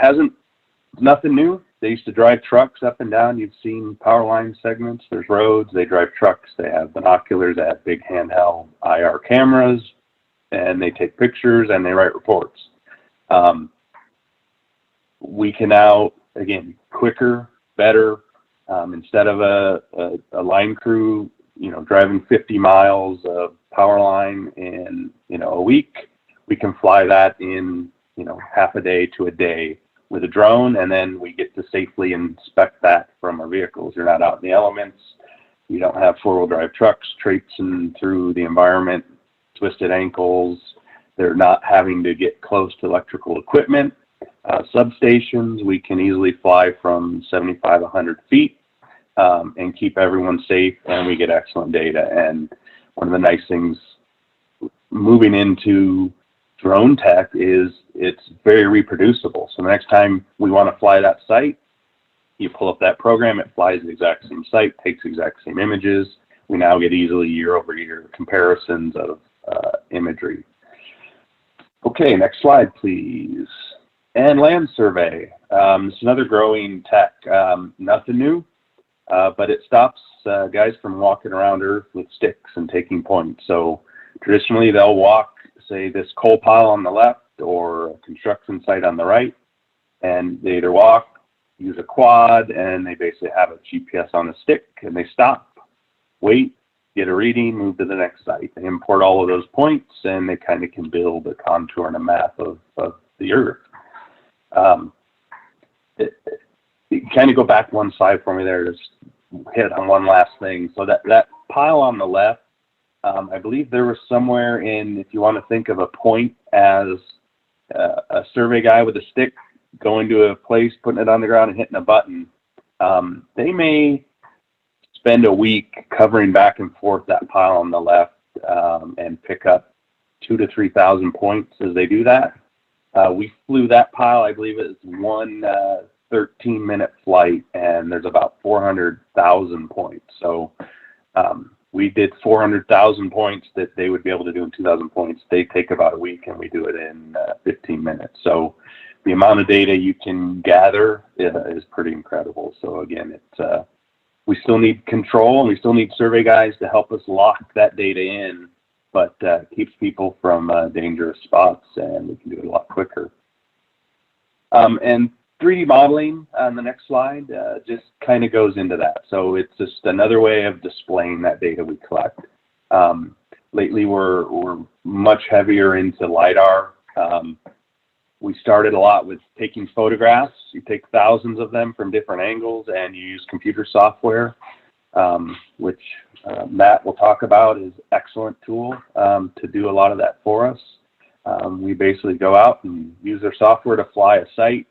nothing new. They used to drive trucks up and down. You've seen power line segments. There's roads. They drive trucks. They have binoculars. They have big handheld IR cameras, and they take pictures and they write reports. We can now, again, quicker, better. Instead of a line crew, you know, driving 50 miles of power line in, you know, a week, we can fly that in, you know, half a day to a day with a drone, and then we get to safely inspect that from our vehicles. You're not out in the elements. You don't have four-wheel drive trucks traipsing through the environment, twisted ankles. They're not having to get close to electrical equipment. Substations, we can easily fly from 75, 100 feet and keep everyone safe, and we get excellent data. And one of the nice things moving into drone tech is it's very reproducible. So the next time we want to fly that site, you pull up that program, it flies the exact same site, takes the exact same images. We now get easily year-over-year comparisons of imagery. Okay, next slide, please. And land survey. It's another growing tech. Nothing new, but it stops guys from walking around Earth with sticks and taking points. So traditionally, they'll walk, say, this coal pile on the left or a construction site on the right, and they either walk, use a quad, and they basically have a GPS on a stick, and they stop, wait, get a reading, move to the next site. They import all of those points, and they kind of can build a contour and a map of the Earth. Kind of go back one slide for me there, just hit on one last thing. So that pile on the left, I believe there was somewhere in, if you want to think of a point as a survey guy with a stick going to a place, putting it on the ground and hitting a button, they may spend a week covering back and forth that pile on the left and pick up 2,000 to 3,000 points as they do that. We flew that pile, I believe it was one 13-minute flight, and there's about 400,000 points. So we did 400,000 points that they would be able to do in 2,000 points. They take about a week, and we do it in 15 minutes. So the amount of data you can gather is pretty incredible. So again, it's we still need control, and we still need survey guys to help us lock that data in, but keeps people from dangerous spots, and we can do it a lot quicker. And 3D modeling on the next slide just kind of goes into that. So it's just another way of displaying that data we collect. Lately, we're much heavier into Lidar. We started a lot with taking photographs. You take thousands of them from different angles, and you use computer software, which Matt will talk about, is an excellent tool to do a lot of that for us. We basically go out and use their software to fly a site.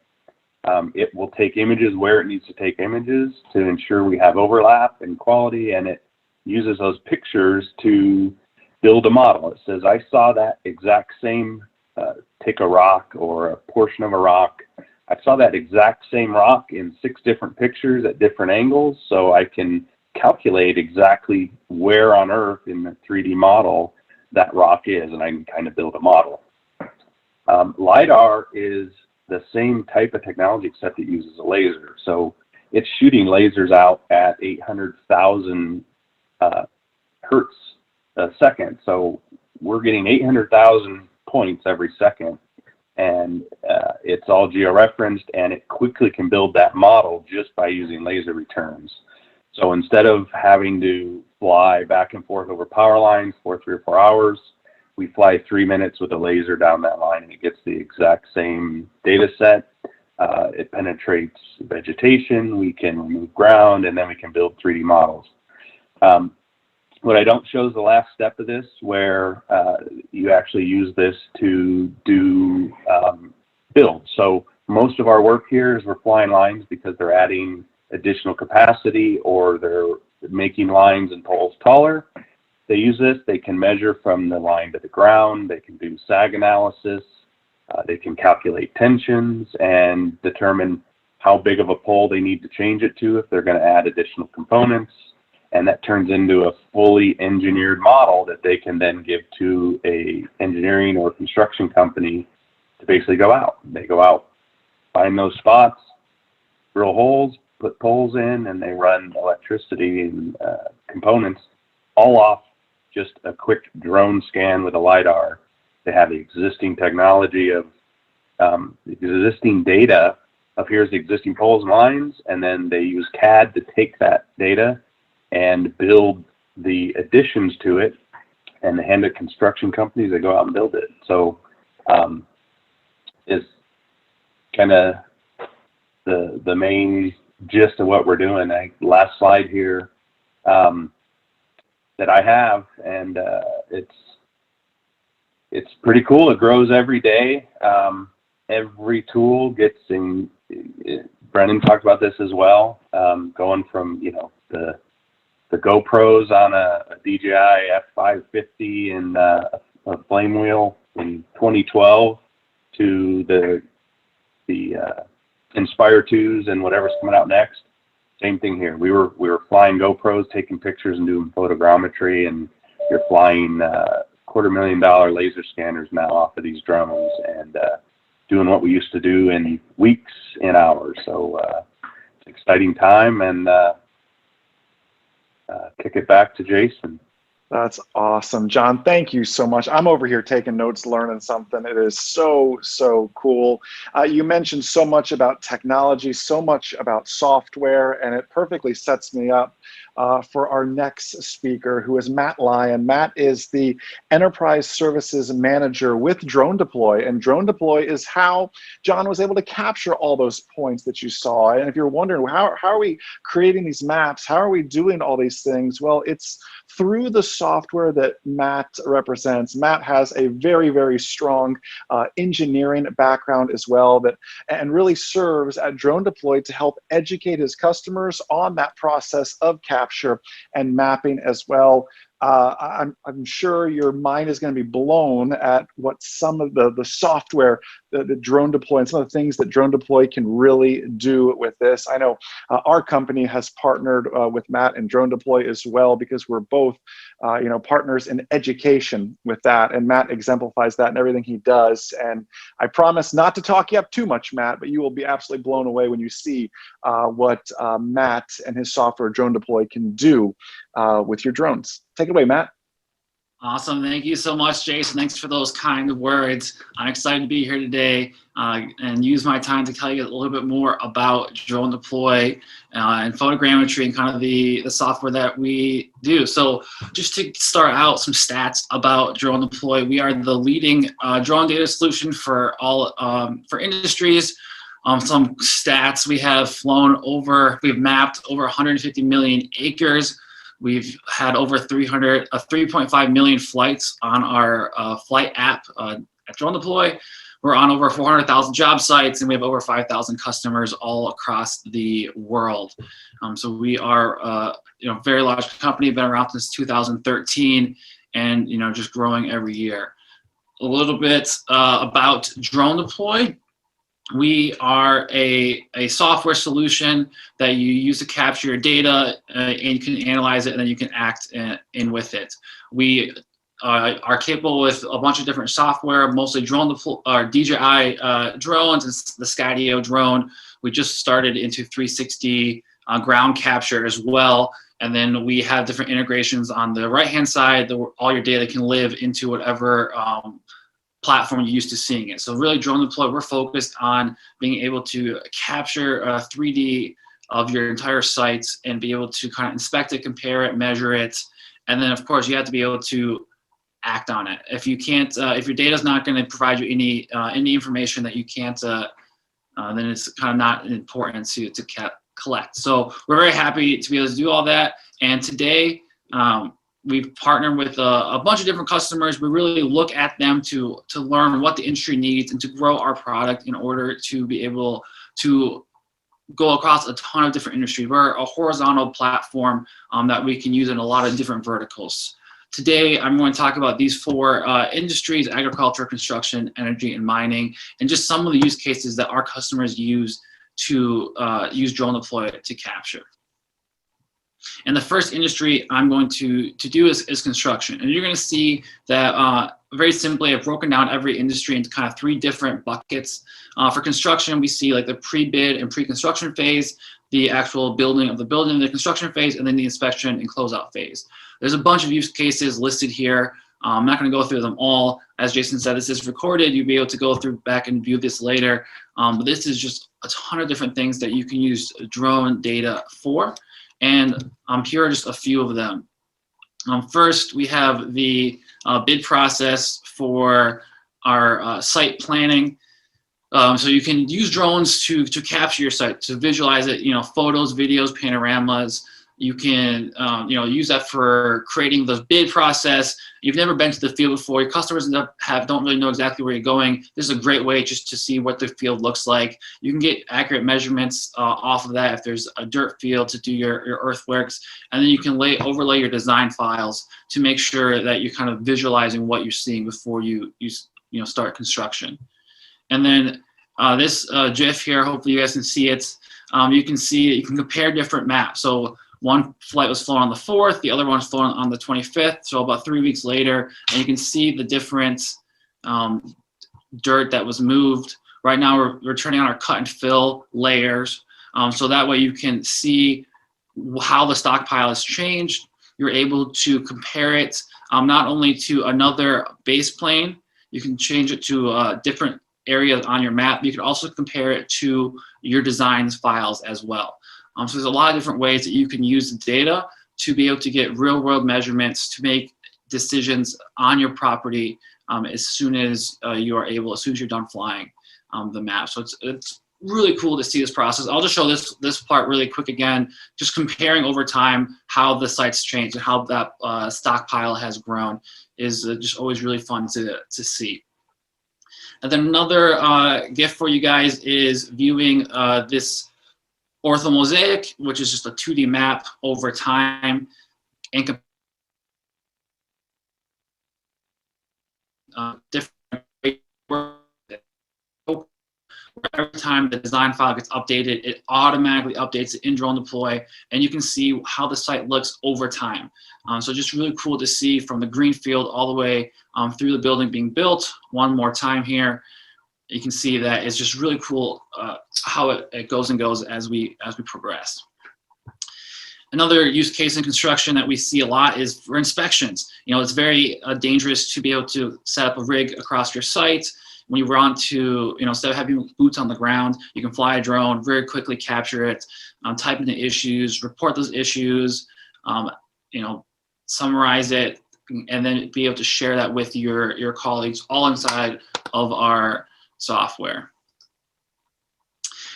It will take images where it needs to take images to ensure we have overlap and quality, and it uses those pictures to build a model. It says, I saw that exact same, take a rock or a portion of a rock. I saw that exact same rock in 6 different pictures at different angles, so I can calculate exactly where on Earth in the 3D model that rock is, and I can kind of build a model. Lidar is the same type of technology, except it uses a laser. So it's shooting lasers out at 800,000 hertz a second. So we're getting 800,000 points every second, and it's all georeferenced, and it quickly can build that model just by using laser returns. So instead of having to fly back and forth over power lines for 3 or 4 hours, we fly 3 minutes with a laser down that line, and it gets the exact same data set. It penetrates vegetation, we can remove ground, and then we can build 3D models. What I don't show is the last step of this, where you actually use this to do build. So most of our work here is we're flying lines because they're adding additional capacity, or they're making lines and poles taller. They use this, they can measure from the line to the ground, they can do sag analysis, they can calculate tensions and determine how big of a pole they need to change it to if they're going to add additional components. And that turns into a fully engineered model that they can then give to a engineering or construction company to basically go out. They go out, find those spots, drill holes, put poles in, and they run electricity and components all off just a quick drone scan with a Lidar. They have the existing technology of existing data of here's the existing poles and lines, and then they use CAD to take that data and build the additions to it, and they hand it to construction companies that go out and build it. So it's kind of the main gist of what we're doing. Last slide here that I have, and it's pretty cool. It grows every day. Every tool gets in. Brennan talked about this as well. Going from the GoPros on a DJI F550 and a flame wheel in 2012 to the Inspire 2s and whatever's coming out next. Same thing here. We were flying GoPros, taking pictures and doing photogrammetry, and you're flying $250,000 laser scanners now off of these drones, and doing what we used to do in weeks and hours. So it's an exciting time, and kick it back to Jason. That's awesome. John, thank you so much. I'm over here taking notes, learning something. It is so, so cool. You mentioned so much about technology, so much about software, and it perfectly sets me up for our next speaker, who is Matt Lyon. Matt is the Enterprise Services Manager with Drone Deploy, and Drone Deploy is how John was able to capture all those points that you saw. And if you're wondering, how are we creating these maps? How are we doing all these things? Well, it's through the software that Matt represents. Matt has a very, very strong engineering background as well, and really serves at Drone Deploy to help educate his customers on that process of capture and mapping as well. I'm sure your mind is going to be blown at what some of the software, the Drone Deploy, and some of the things that Drone Deploy can really do with this. I know our company has partnered with Matt and Drone Deploy as well, because we're both partners in education with that, and Matt exemplifies that in everything he does. And I promise not to talk you up too much, Matt, but you will be absolutely blown away when you see what Matt and his software Drone Deploy can do with your drones. Take it away, Matt. Awesome. Thank you so much, Jason. Thanks for those kind words. I'm excited to be here today and use my time to tell you a little bit more about Drone Deploy and photogrammetry and kind of the software that we do. So just to start out, some stats about Drone Deploy. We are the leading drone data solution for all for industries. Some stats: we've mapped over 150 million acres. We've had over 3.5 million flights on our flight app at Drone Deploy. we're on over 400,000 job sites, and we have over 5,000 customers all across the world. So we are a very large company, been around since 2013, and just growing every year. A little bit about Drone Deploy. We are a software solution that you use to capture your data, and you can analyze it, and then you can act in with it. We are capable with a bunch of different software, mostly DJI drones and the Skydio drone. We just started into 360 ground capture as well. And then we have different integrations on the right-hand side. All your data can live into whatever platform you're used to seeing it. So really, Drone Deploy, we're focused on being able to capture 3D of your entire sites and be able to kind of inspect it, compare it, measure it. And then, of course, you have to be able to act on it. If you can't, if your data is not going to provide you any information that you can't, then it's kind of not important to collect. So we're very happy to be able to do all that. And today, we've partnered with a bunch of different customers. We really look at them to learn what the industry needs and to grow our product in order to be able to go across a ton of different industries. We're a horizontal platform that we can use in a lot of different verticals. Today, I'm going to talk about these 4 industries: agriculture, construction, energy, and mining, and just some of the use cases that our customers use to use Drone Deploy to capture. And the first industry I'm going to do is construction. And you're going to see that very simply, I've broken down every industry into kind of 3 different buckets. For construction, we see like the pre-bid and pre-construction phase, the actual building of the building, the construction phase, and then the inspection and closeout phase. There's a bunch of use cases listed here. I'm not going to go through them all. As Jason said, this is recorded. You'll be able to go through back and view this later. But this is just a ton of different things that you can use drone data for. And here are just a few of them. First, we have the bid process for our site planning. So you can use drones to capture your site, to visualize it, photos, videos, panoramas. You can use that for creating the bid process. You've never been to the field before. Your customers don't really know exactly where you're going. This is a great way just to see what the field looks like. You can get accurate measurements off of that if there's a dirt field to do your earthworks. And then you can overlay your design files to make sure that you're kind of visualizing what you're seeing before you start construction. And then this GIF here, hopefully you guys can see it. You can compare different maps. So one flight was flown on the 4th, the other one was flown on the 25th, so about 3 weeks later, and you can see the different dirt that was moved. Right now, we're turning on our cut and fill layers, so that way you can see how the stockpile has changed. You're able to compare it not only to another base plane, you can change it to different areas on your map. You can also compare it to your designs files as well. So there's a lot of different ways that you can use the data to be able to get real world measurements to make decisions on your property as soon as you're done flying the map. So it's really cool to see this process. I'll just show this part really quick again, just comparing over time how the site's changed and how that stockpile has grown is just always really fun to see. And then another gift for you guys is viewing this orthomosaic, which is just a 2D map over time, and different every time the design file gets updated, it automatically updates it in Drone Deploy, and you can see how the site looks over time. So just really cool to see from the green field all the way through the building being built. One more time here. You can see that it's just really cool how it goes and goes as we progress. Another use case in construction that we see a lot is for inspections. It's very dangerous to be able to set up a rig across your site. When you run to, instead of having boots on the ground, you can fly a drone, very quickly capture it, type in the issues, report those issues, summarize it, and then be able to share that with your colleagues all inside of our software.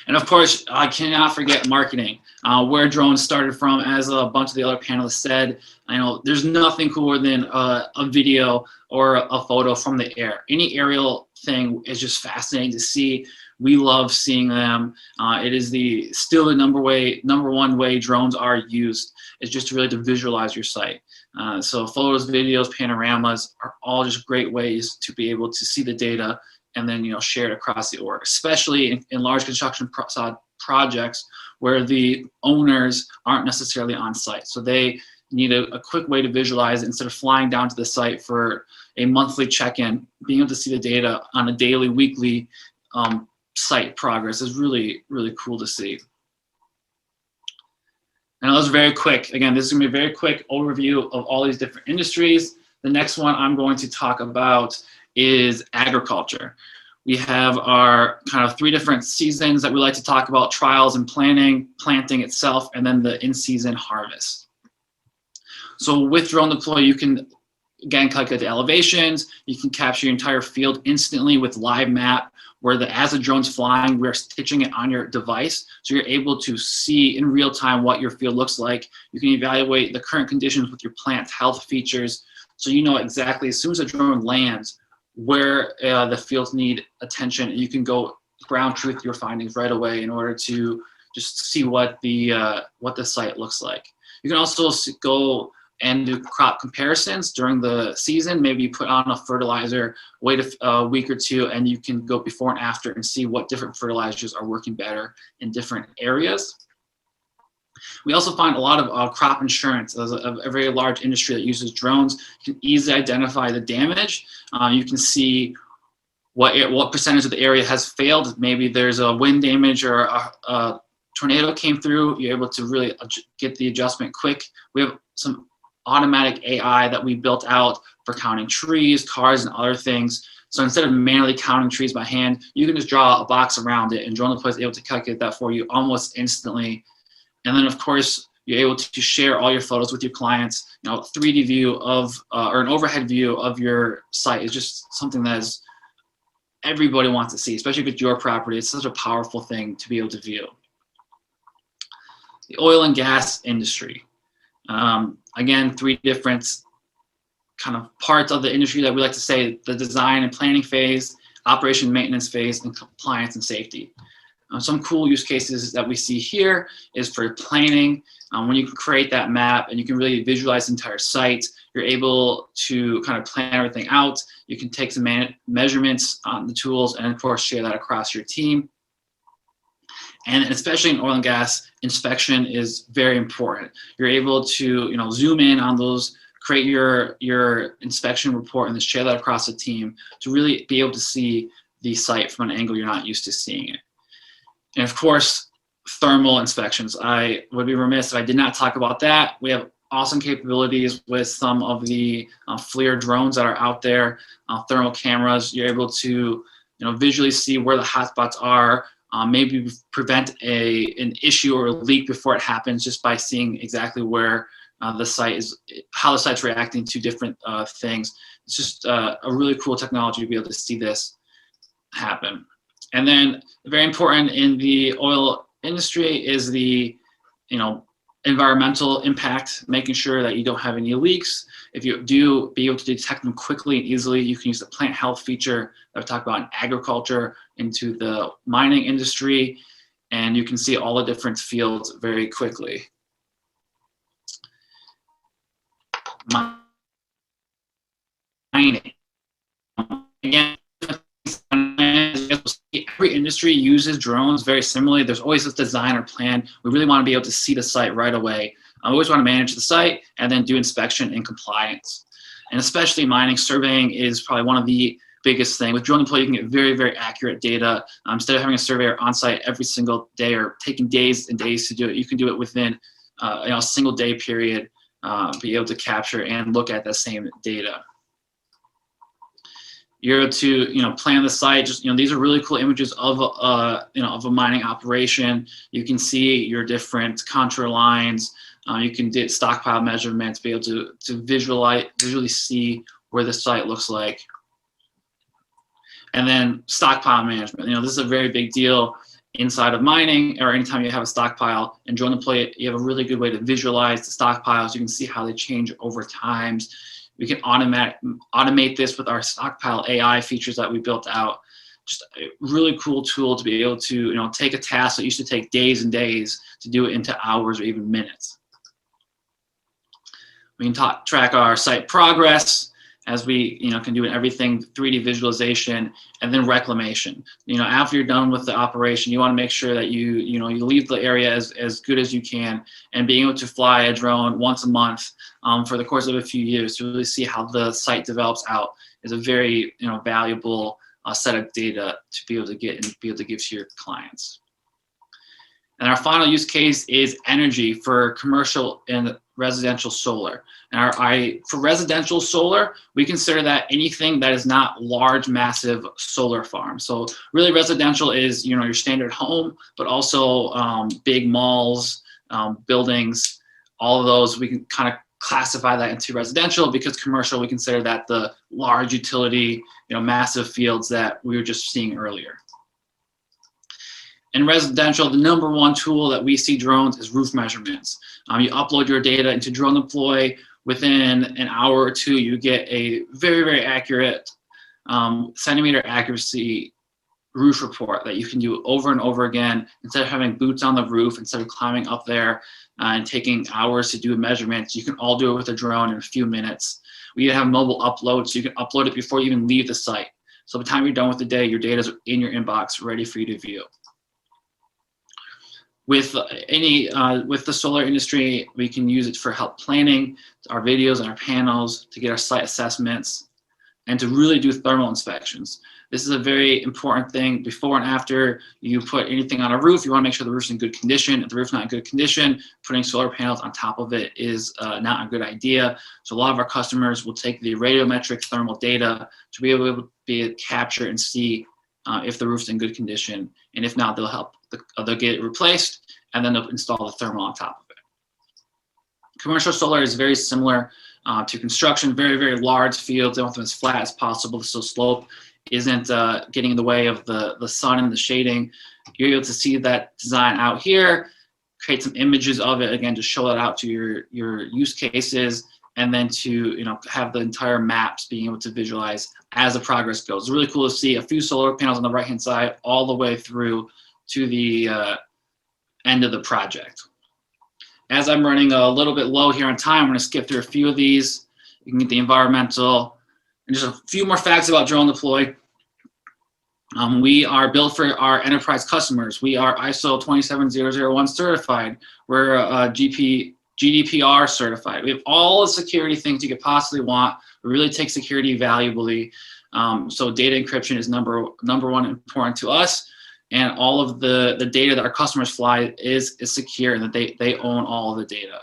And of course, I cannot forget marketing, where drones started from. As a bunch of the other panelists said, I know there's nothing cooler than a video or a photo from the air. Any aerial thing is just fascinating to see. We love seeing them. It is still the number one way drones are used, is just really to visualize your site. So photos, videos, panoramas are all just great ways to be able to see the data and then share it across the org, especially in large construction projects where the owners aren't necessarily on site. So they need a quick way to visualize it instead of flying down to the site for a monthly check-in. Being able to see the data on a daily, weekly site progress is really, really cool to see. And that was very quick. Again, this is going to be a very quick overview of all these different industries. The next one I'm going to talk about is agriculture. We have our kind of 3 different seasons that we like to talk about: trials and planning, planting itself, and then the in-season harvest. So with Drone Deploy, you can, again, calculate the elevations. You can capture your entire field instantly with live map, where as the drone's flying, we're stitching it on your device. So you're able to see in real time what your field looks like. You can evaluate the current conditions with your plant health features. So you know exactly as soon as the drone lands where the fields need attention. You can go ground truth your findings right away in order to just see what the site looks like. You can also go and do crop comparisons during the season. Maybe you put on a fertilizer, wait a week or 2, and you can go before and after and see what different fertilizers are working better in different areas. We also find a lot of crop insurance as a very large industry that uses drones. You can easily identify the damage. You can see what percentage of the area has failed. Maybe there's a wind damage or a tornado came through. You're able to really get the adjustment quick. We have some automatic AI that we built out for counting trees, cars, and other things. So instead of manually counting trees by hand, you can just draw a box around it, and Drone Deploy is able to calculate that for you almost instantly. And then, of course, you're able to share all your photos with your clients. 3D view of, or an overhead view of your site is just something that is everybody wants to see, especially if it's your property. It's such a powerful thing to be able to view. The oil and gas industry. Again, 3 different kind of parts of the industry that we like to say: the design and planning phase, operation maintenance phase, and compliance and safety. Some cool use cases that we see here is for planning. When you can create that map and you can really visualize the entire site, you're able to kind of plan everything out. You can take some measurements on the tools and, of course, share that across your team. And especially in oil and gas, inspection is very important. You're able to zoom in on those, create your inspection report, and then share that across the team to really be able to see the site from an angle you're not used to seeing it. And of course, thermal inspections. I would be remiss if I did not talk about that. We have awesome capabilities with some of the FLIR drones that are out there, thermal cameras. You're able to visually see where the hotspots are, maybe prevent an issue or a leak before it happens just by seeing exactly where the site is, how the site's reacting to different things. It's just a really cool technology to be able to see this happen. And then very important in the oil industry is the, environmental impact, making sure that you don't have any leaks. If you do, be able to detect them quickly and easily. You can use the plant health feature that we talked about in agriculture into the mining industry, and you can see all the different fields very quickly. Mining. Again, every industry uses drones very similarly. There's always this design or plan. We really want to be able to see the site right away. I always want to manage the site and then do inspection and compliance. And especially mining, surveying is probably one of the biggest things. With Drone Deploy, you can get very, very accurate data. Instead of having a surveyor on site every single day or taking days and days to do it, you can do it within a single day period, be able to capture and look at that same data. You're able to plan the site. Just these are really cool images of of a mining operation. You can see your different contour lines. You can do stockpile measurements, be able to visually see where the site looks like. And then stockpile management. This is a very big deal inside of mining or anytime you have a stockpile. And Drone Deploy, you have a really good way to visualize the stockpiles. You can see how they change over time. We can automate this with our stockpile AI features that we built out. Just a really cool tool to be able to take a task that used to take days and days to do it into hours or even minutes. We can track our site progress as we can do everything 3D visualization, and then reclamation. After you're done with the operation, you want to make sure that you leave the area as good as you can, and being able to fly a drone once a month for the course of a few years to really see how the site develops out is a very valuable set of data to be able to get and be able to give to your clients. And our final use case is energy for commercial and residential solar. And for residential solar, we consider that anything that is not large, massive solar farm. So really residential is your standard home, but also big malls, buildings, all of those, we can kind of classify that into residential, because commercial, we consider that the large utility, massive fields that we were just seeing earlier. In residential, the #1 tool that we see drones is roof measurements. You upload your data into Drone Deploy. Within an hour or two, you get a very, very accurate centimeter accuracy roof report that you can do over and over again. Instead of having boots on the roof, instead of climbing up there and taking hours to do measurements, you can all do it with a drone in a few minutes. We have mobile upload, so you can upload it before you even leave the site. So by the time you're done with the day, your data is in your inbox, ready for you to view. With the solar industry, we can use it for help planning our videos and our panels, to get our site assessments, and to really do thermal inspections. This is a very important thing. Before and after you put anything on a roof, you want to make sure the roof's in good condition. If the roof's not in good condition, putting solar panels on top of it is not a good idea. So a lot of our customers will take the radiometric thermal data to be able to capture and see if the roof's in good condition, and if not, they'll get it replaced, and then they'll install the thermal on top of it. Commercial solar is very similar to construction, very, very large fields. They want them as flat as possible, so slope isn't getting in the way of the sun and the shading. You're able to see that design out here, create some images of it, again, to show it out to your use cases, and then to have the entire maps being able to visualize as the progress goes. It's really cool to see a few solar panels on the right-hand side all the way through to the end of the project. As I'm running a little bit low here on time, I'm going to skip through a few of these. You can get the environmental, and just a few more facts about Drone Deploy. We are built for our enterprise customers. We are ISO 27001 certified. We're GDPR certified. We have all the security things you could possibly want. We really take security valuably. So data encryption is number one important to us. And all of the data that our customers fly is secure, and that they own all of the data.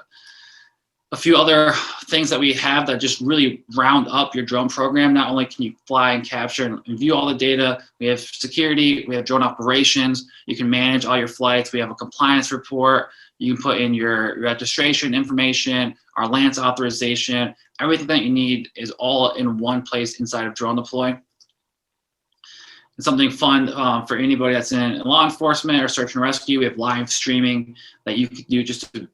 A few other things that we have that just really round up your drone program. Not only can you fly and capture and view all the data, we have security, we have drone operations, you can manage all your flights, we have a compliance report, you can put in your registration information, our LANC authorization, everything that you need is all in one place inside of Drone Deploy. And something fun for anybody that's in law enforcement or search and rescue, we have live streaming that you can do just to,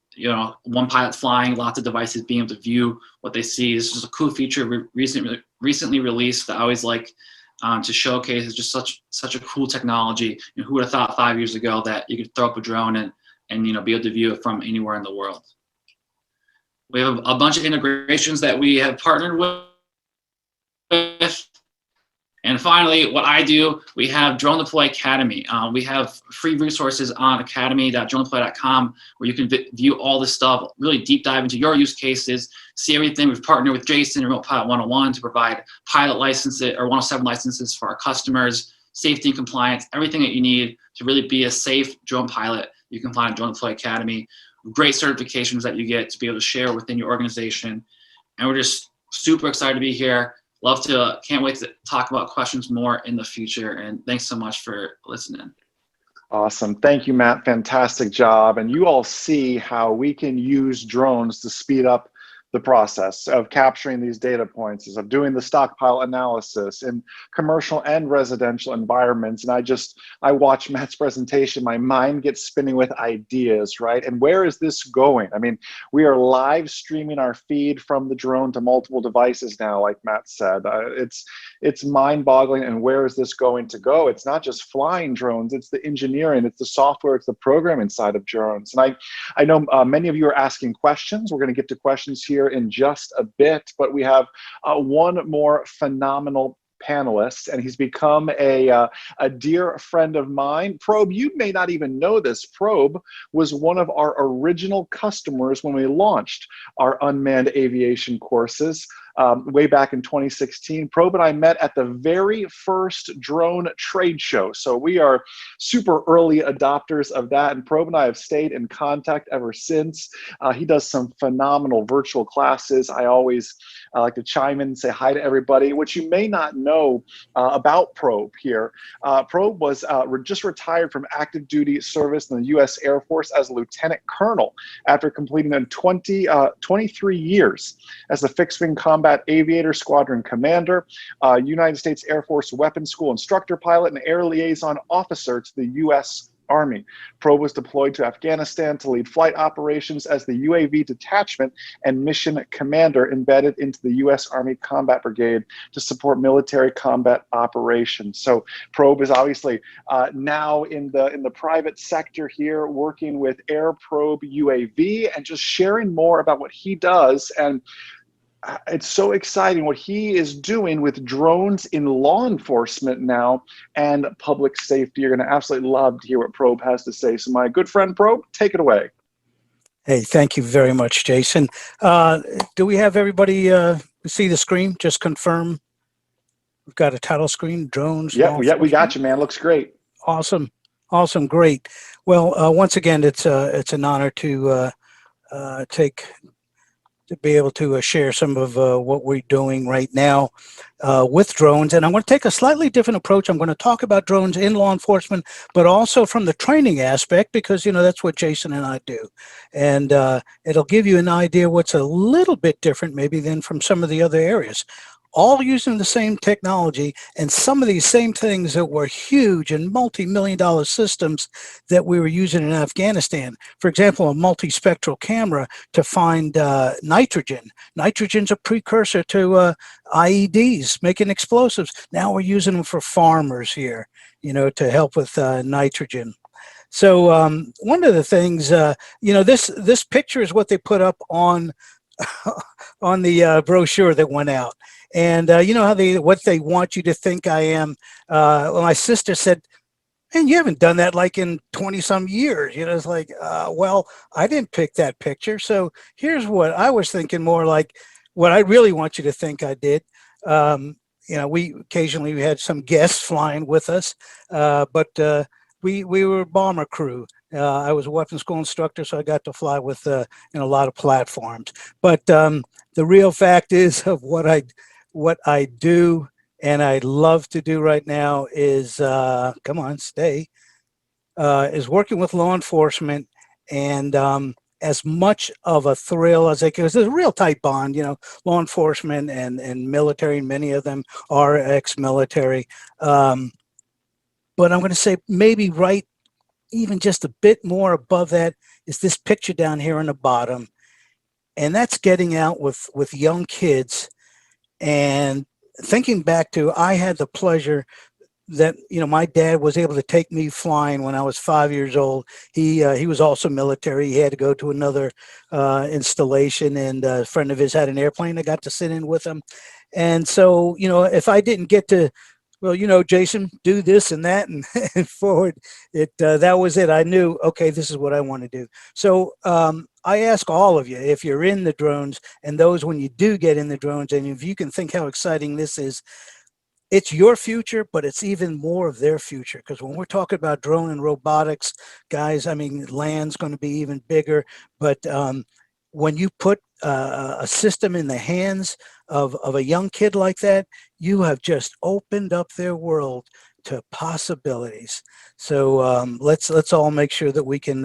one pilot flying, lots of devices being able to view what they see. This is a cool feature recently released that I always like to showcase. It's just such a cool technology. Who would have thought 5 years ago that you could throw up a drone and be able to view it from anywhere in the world. We have a bunch of integrations that we have partnered with. And finally, what I do, we have Drone Deploy Academy. We have free resources on academy.dronedeploy.com where you can view all this stuff, really deep dive into your use cases, see everything. We've partnered with Jason, Remote Pilot 101, to provide pilot licenses or 107 licenses for our customers, safety and compliance, everything that you need to really be a safe drone pilot. You can find Drone Deploy Academy. Great certifications that you get to be able to share within your organization. And we're just super excited to be here. Can't wait to talk about questions more in the future. And thanks so much for listening. Awesome. Thank you, Matt. Fantastic job. And you all see how we can use drones to speed up the process of capturing these data points, is of doing the stockpile analysis in commercial and residential environments. And I watch Matt's presentation, my mind gets spinning with ideas, right? And where is this going? I mean, we are live streaming our feed from the drone to multiple devices now, like Matt said. It's mind-boggling. And where is this going to go? It's not just flying drones, it's the engineering, it's the software, it's the programming side of drones. And I know many of you are asking questions. We're going to get to questions here in just a bit, but we have one more phenomenal panelist, and he's become a dear friend of mine. Probe, you may not even know this. Probe was one of our original customers when we launched our unmanned aviation courses way back in 2016. Probe and I met at the very first drone trade show. So we are super early adopters of that. And Probe and I have stayed in contact ever since. He does some phenomenal virtual classes. I always like to chime in and say hi to everybody. What you may not know about Probe here, Probe was just retired from active duty service in the U.S. Air Force as a lieutenant colonel after completing 23 years as a fixed-wing combat aviator, squadron commander, United States Air Force weapons school instructor pilot, and air liaison officer to the U.S. Army. Probe was deployed to Afghanistan to lead flight operations as the UAV detachment and mission commander embedded into the U.S. Army Combat Brigade to support military combat operations. So Probe is obviously now in the private sector here, working with Air Probe UAV and just sharing more about what he does. And it's so exciting what he is doing with drones in law enforcement now and public safety. You're going to absolutely love to hear what Probe has to say. So my good friend Probe, take it away. Hey, thank you very much, Jason. Do we have everybody see the screen? Just confirm. We've got a title screen, drones. Yeah, we got you, man. Looks great. Awesome. Awesome. Great. Well, once again, it's an honor to be able to share some of what we're doing right now with drones. And I'm going to take a slightly different approach. I'm going to talk about drones in law enforcement, but also from the training aspect, because, you know, that's what Jason and I do. And it'll give you an idea what's a little bit different maybe than from some of the other areas. All using the same technology and some of these same things that were huge and multi-million-dollar systems that we were using in Afghanistan. For example, a multispectral camera to find nitrogen. Nitrogen's a precursor to IEDs, making explosives. Now we're using them for farmers here, you know, to help with nitrogen. So one of the things, you know, this picture is what they put up on on the brochure that went out. And you know how what they want you to think I am. Well, my sister said, "Man, you haven't done that like in 20 some years." You know, it's like, well, I didn't pick that picture. So here's what I was thinking, more like what I really want you to think I did. You know, we had some guests flying with us, but we were a bomber crew. I was a weapons school instructor, so I got to fly with in a lot of platforms. But the real fact is of what I do and I love to do right now is come on, stay. Is working with law enforcement, and as much of a thrill as because there's a real tight bond, you know, law enforcement and military. Many of them are ex-military, but I'm going to say maybe right even just a bit more above that is this picture down here on the bottom. And that's getting out with young kids. And thinking back to, I had the pleasure that, you know, my dad was able to take me flying when I was 5 years old. He was also military. He had to go to another installation, and a friend of his had an airplane. I got to sit in with him. And so, you know, if I didn't get to, well, you know, Jason, do this and that and, and forward, that was it. I knew, okay, this is what I want to do. So I ask all of you, if you're in the drones, and those when you do get in the drones, and if you can think how exciting this is, it's your future, but it's even more of their future. Because when we're talking about drone and robotics, guys, I mean, land's going to be even bigger. But when you put a system in the hands of a young kid like that, you have just opened up their world to possibilities. So let's all make sure that we can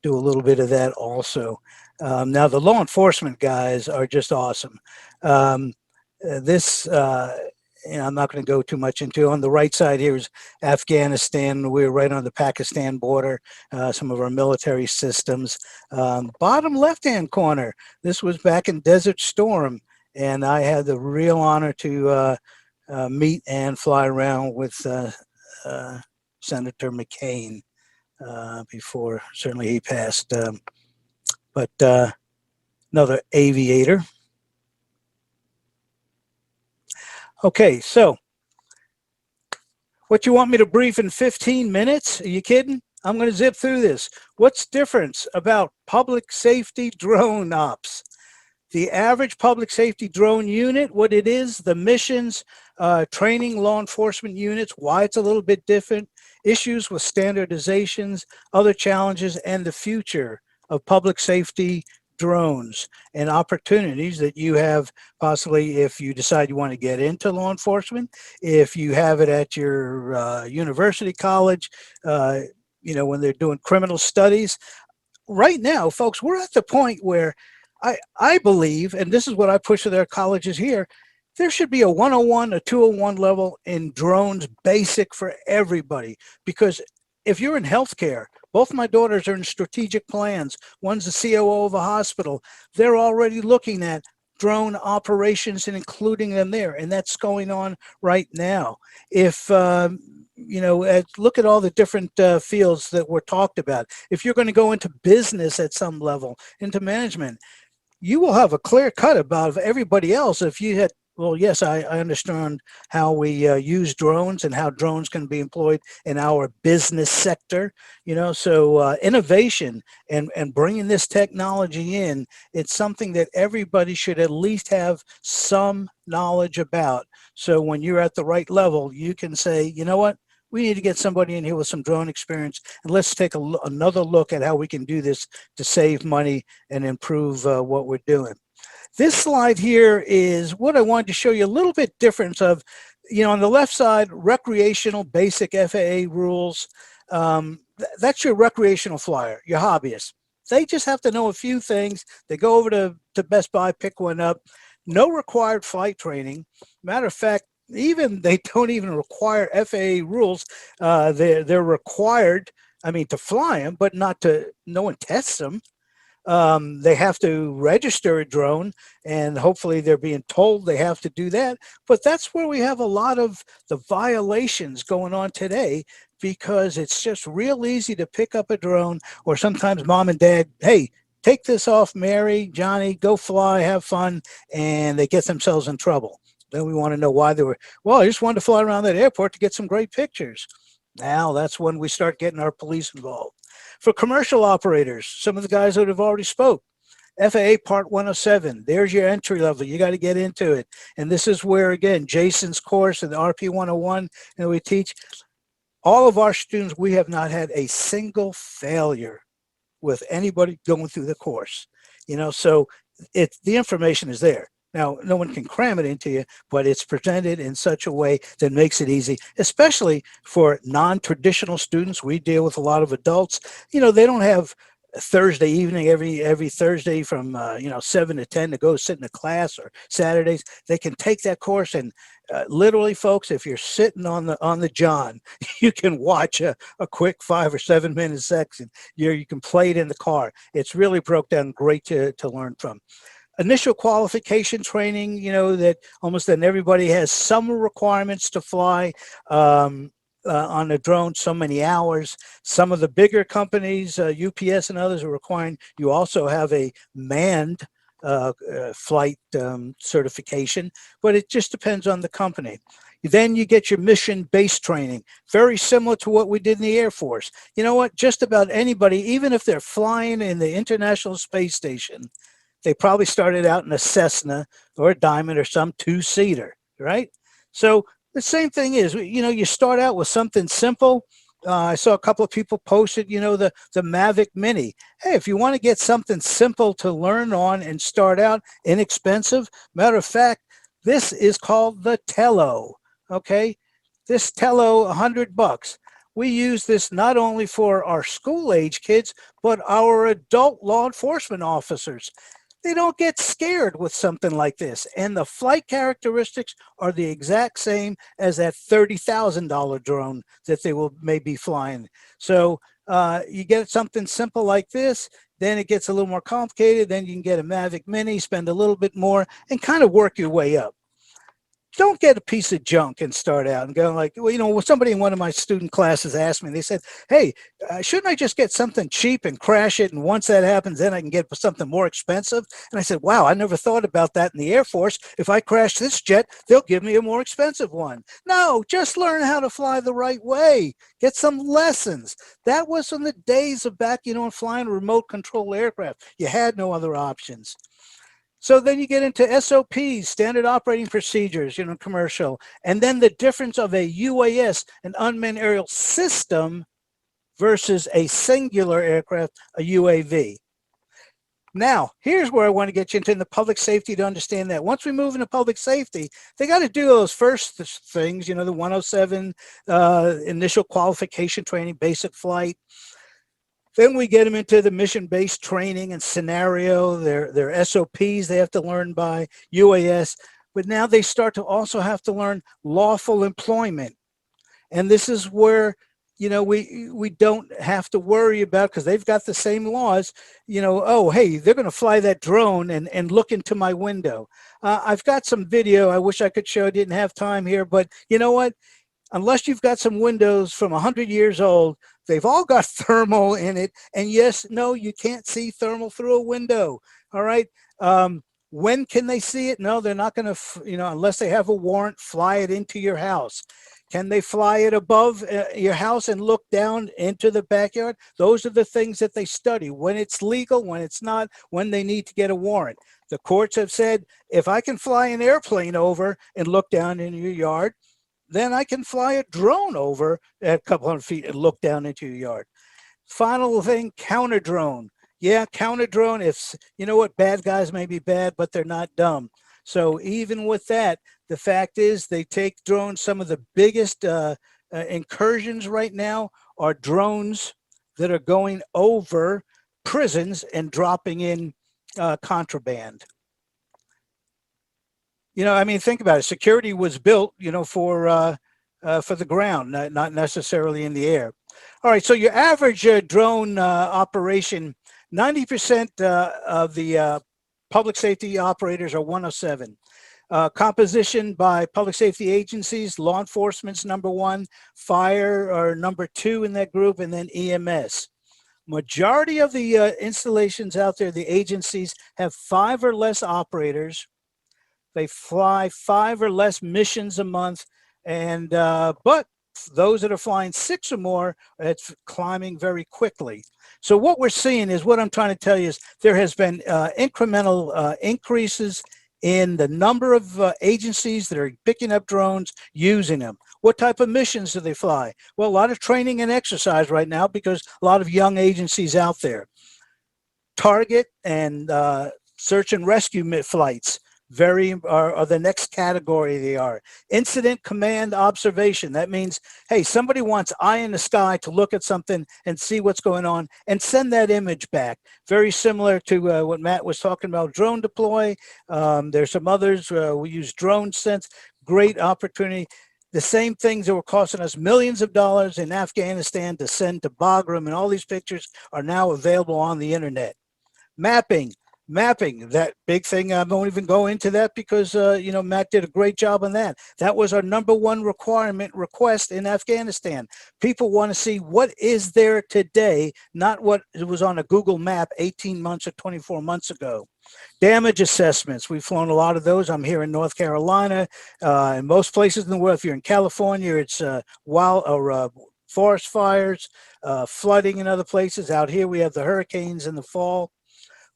do a little bit of that also. Now, the law enforcement guys are just awesome. This, I'm not going to go too much into. On the right side here is Afghanistan. We're right on the Pakistan border, some of our military systems. Bottom left-hand corner, this was back in Desert Storm, and I had the real honor to meet and fly around with Senator McCain before certainly he passed. But another aviator. Okay, so what you want me to brief in 15 minutes? Are you kidding? I'm going to zip through this. What's difference about public safety drone ops? The average public safety drone unit, what it is, the missions, training law enforcement units, why it's a little bit different, issues with standardizations, other challenges, and the future of public safety drones and opportunities that you have possibly if you decide you want to get into law enforcement, if you have it at your university college, when they're doing criminal studies. Right now, folks, we're at the point where I believe, and this is what I push to their colleges here, there should be a 101, a 201 level in drones basic for everybody. Because if you're in healthcare, both my daughters are in strategic plans. One's the COO of a hospital. They're already looking at drone operations and including them there. And that's going on right now. If, look at all the different fields that were talked about. If you're going to go into business at some level, into management, you will have a clear cut about everybody else. If you had, well, yes, I understand how we use drones and how drones can be employed in our business sector, so innovation and bringing this technology in, it's something that everybody should at least have some knowledge about. So when you're at the right level, you can say, you know what? We need to get somebody in here with some drone experience, and let's take another look at how we can do this to save money and improve what we're doing. This slide here is what I wanted to show you a little bit different of, on the left side, recreational basic FAA rules. That's your recreational flyer, your hobbyist. They just have to know a few things. They go over to Best Buy, pick one up. No required flight training. Matter of fact, they don't even require FAA rules. They're required, to fly them, but no one tests them. They have to register a drone, and hopefully they're being told they have to do that. But that's where we have a lot of the violations going on today, because it's just real easy to pick up a drone, or sometimes mom and dad, hey, take this off, Mary, Johnny, go fly, have fun, and they get themselves in trouble. Then we want to know why they were, well, I just wanted to fly around that airport to get some great pictures. Now that's when we start getting our police involved. For commercial operators, some of the guys that have already spoke, FAA Part 107, there's your entry level. You got to get into it. And this is where, again, Jason's course and the RP 101, we teach all of our students, we have not had a single failure with anybody going through the course. So the information is there. Now, no one can cram it into you, but it's presented in such a way that makes it easy, especially for non-traditional students. We deal with a lot of adults. They don't have Thursday evening every Thursday from 7 to 10 to go sit in a class, or Saturdays. They can take that course, and literally, folks, if you're sitting on the John, you can watch a quick 5 or 7 minute section. You can play it in the car. It's really broke down great to learn from. Initial qualification training, that almost then everybody has some requirements to fly on a drone, so many hours. Some of the bigger companies, UPS and others, are requiring you also have a manned flight certification, but it just depends on the company. Then you get your mission-based training, very similar to what we did in the Air Force. You know what? Just about anybody, even if they're flying in the International Space Station, they probably started out in a Cessna or a Diamond or some two-seater, right? So the same thing is, you start out with something simple. I saw a couple of people posted, the Mavic Mini. Hey, if you want to get something simple to learn on and start out, inexpensive, matter of fact, this is called the Tello, okay? This Tello, $100. we use this not only for our school age kids, but our adult law enforcement officers. They don't get scared with something like this. And the flight characteristics are the exact same as that $30,000 drone that they will maybe flying. So you get something simple like this, then it gets a little more complicated. Then you can get a Mavic Mini, spend a little bit more, and kind of work your way up. Don't get a piece of junk and start out and go like, well, you know, somebody in one of my student classes asked me, they said, hey, shouldn't I just get something cheap and crash it? And once that happens, then I can get something more expensive. And I said, wow, I never thought about that in the Air Force. If I crash this jet, they'll give me a more expensive one. No, just learn how to fly the right way. Get some lessons. That was from the days of back, you know, flying remote control aircraft. You had no other options. So then you get into SOPs, standard operating procedures, you know, commercial, and then the difference of a UAS, an unmanned aerial system, versus a singular aircraft, a UAV. Now, here's where I want to get you into the public safety to understand that. Once we move into public safety, they got to do those first things, you know, the 107 initial qualification training, basic flight. Then we get them into the mission-based training and scenario, their SOPs they have to learn by UAS, but now they start to also have to learn lawful employment. And this is where, you know, we don't have to worry about, because they've got the same laws, you know, oh, hey, they're going to fly that drone and look into my window. I've got some video I wish I could show, didn't have time here, but you know what? Unless you've got some windows from 100 years old, they've all got thermal in it. And yes, no, you can't see thermal through a window. All right. When can they see it? No, they're not going to, you know, unless they have a warrant, fly it into your house. Can they fly it above your house and look down into the backyard? Those are the things that they study, when it's legal, when it's not, when they need to get a warrant. The courts have said, if I can fly an airplane over and look down in your yard, then I can fly a drone over at a couple hundred feet and look down into your yard. Final thing, counter drone. Yeah, counter drone. If you know what, bad guys may be bad, but they're not dumb. So even with that, the fact is they take drones. Some of the biggest incursions right now are drones that are going over prisons and dropping in contraband. You know, I mean, think about it. Security was built, you know, for the ground, not necessarily in the air. All right, so your average drone operation, 90% of the public safety operators are 107. Composition by public safety agencies, law enforcement's number one, fire are number two in that group, and then EMS. Majority of the installations out there, the agencies, have 5 or less operators. They fly 5 or less missions a month, and but those that are flying 6 or more, it's climbing very quickly. So what we're seeing is, what I'm trying to tell you is, there has been incremental increases in the number of agencies that are picking up drones, using them. What type of missions do they fly? Well, a lot of training and exercise right now, because a lot of young agencies out there. Target and search and rescue flights are the next category. They are incident command observation. That means, hey, somebody wants eye in the sky to look at something and see what's going on and send that image back. Very similar to what Matt was talking about, drone deploy. There's some others. We use drone sense. Great opportunity. The same things that were costing us millions of dollars in Afghanistan to send to Bagram, and all these pictures are now available on the internet. Mapping, that big thing. I won't even go into that because, you know, Matt did a great job on that. That was our number one request in Afghanistan. People want to see what is there today, not what was on a Google map 18 months or 24 months ago. Damage assessments. We've flown a lot of those. I'm here in North Carolina. In most places in the world, if you're in California, it's forest fires, flooding in other places. Out here, we have the hurricanes in the fall.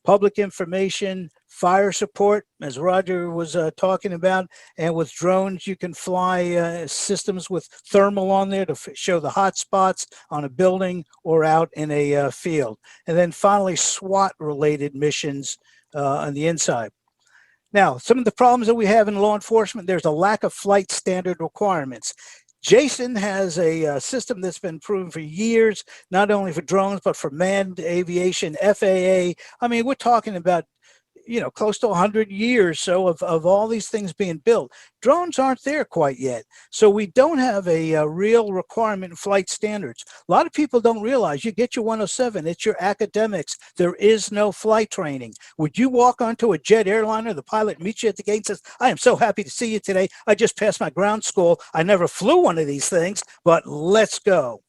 Public information, fire support, as Roger was talking about, and with drones, you can fly systems with thermal on there to show the hot spots on a building or out in a field. And then finally, SWAT-related missions on the inside. Now, some of the problems that we have in law enforcement, there's a lack of flight standard requirements. Jason has a system that's been proven for years, not only for drones, but for manned aviation, FAA. I mean, we're talking about, close to 100 years so of all these things being built. Drones aren't there quite yet. So we don't have a real requirement in flight standards. A lot of people don't realize you get your 107, it's your academics. There is no flight training. Would you walk onto a jet airliner, the pilot meets you at the gate and says, I am so happy to see you today. I just passed my ground school. I never flew one of these things, but let's go.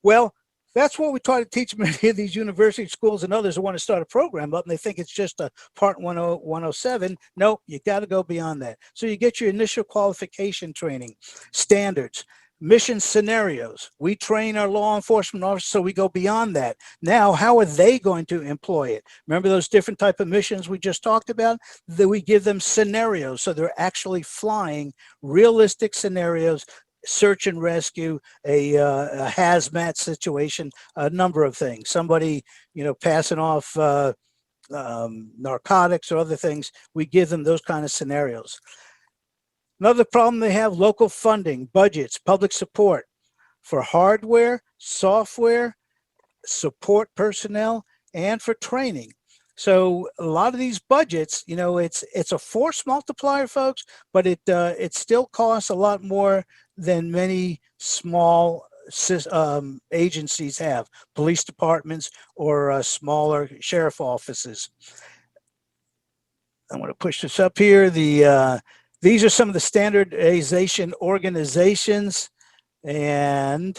Well, that's what we try to teach many of these university schools and others who want to start a program up, and they think it's just a Part 107. No, you got to go beyond that. So you get your initial qualification training, standards, mission scenarios. We train our law enforcement officers, so we go beyond that. Now, how are they going to employ it? Remember those different type of missions we just talked about? That we give them scenarios, so they're actually flying realistic scenarios, search and rescue, a hazmat situation, a number of things. Somebody, passing off narcotics or other things. We give them those kind of scenarios. Another problem they have: local funding, budgets, public support for hardware, software, support personnel, and for training. So a lot of these budgets, it's a force multiplier, folks, but it still costs a lot more than many small agencies have, police departments or smaller sheriff offices. I'm going to push this up here. These are some of the standardization organizations, and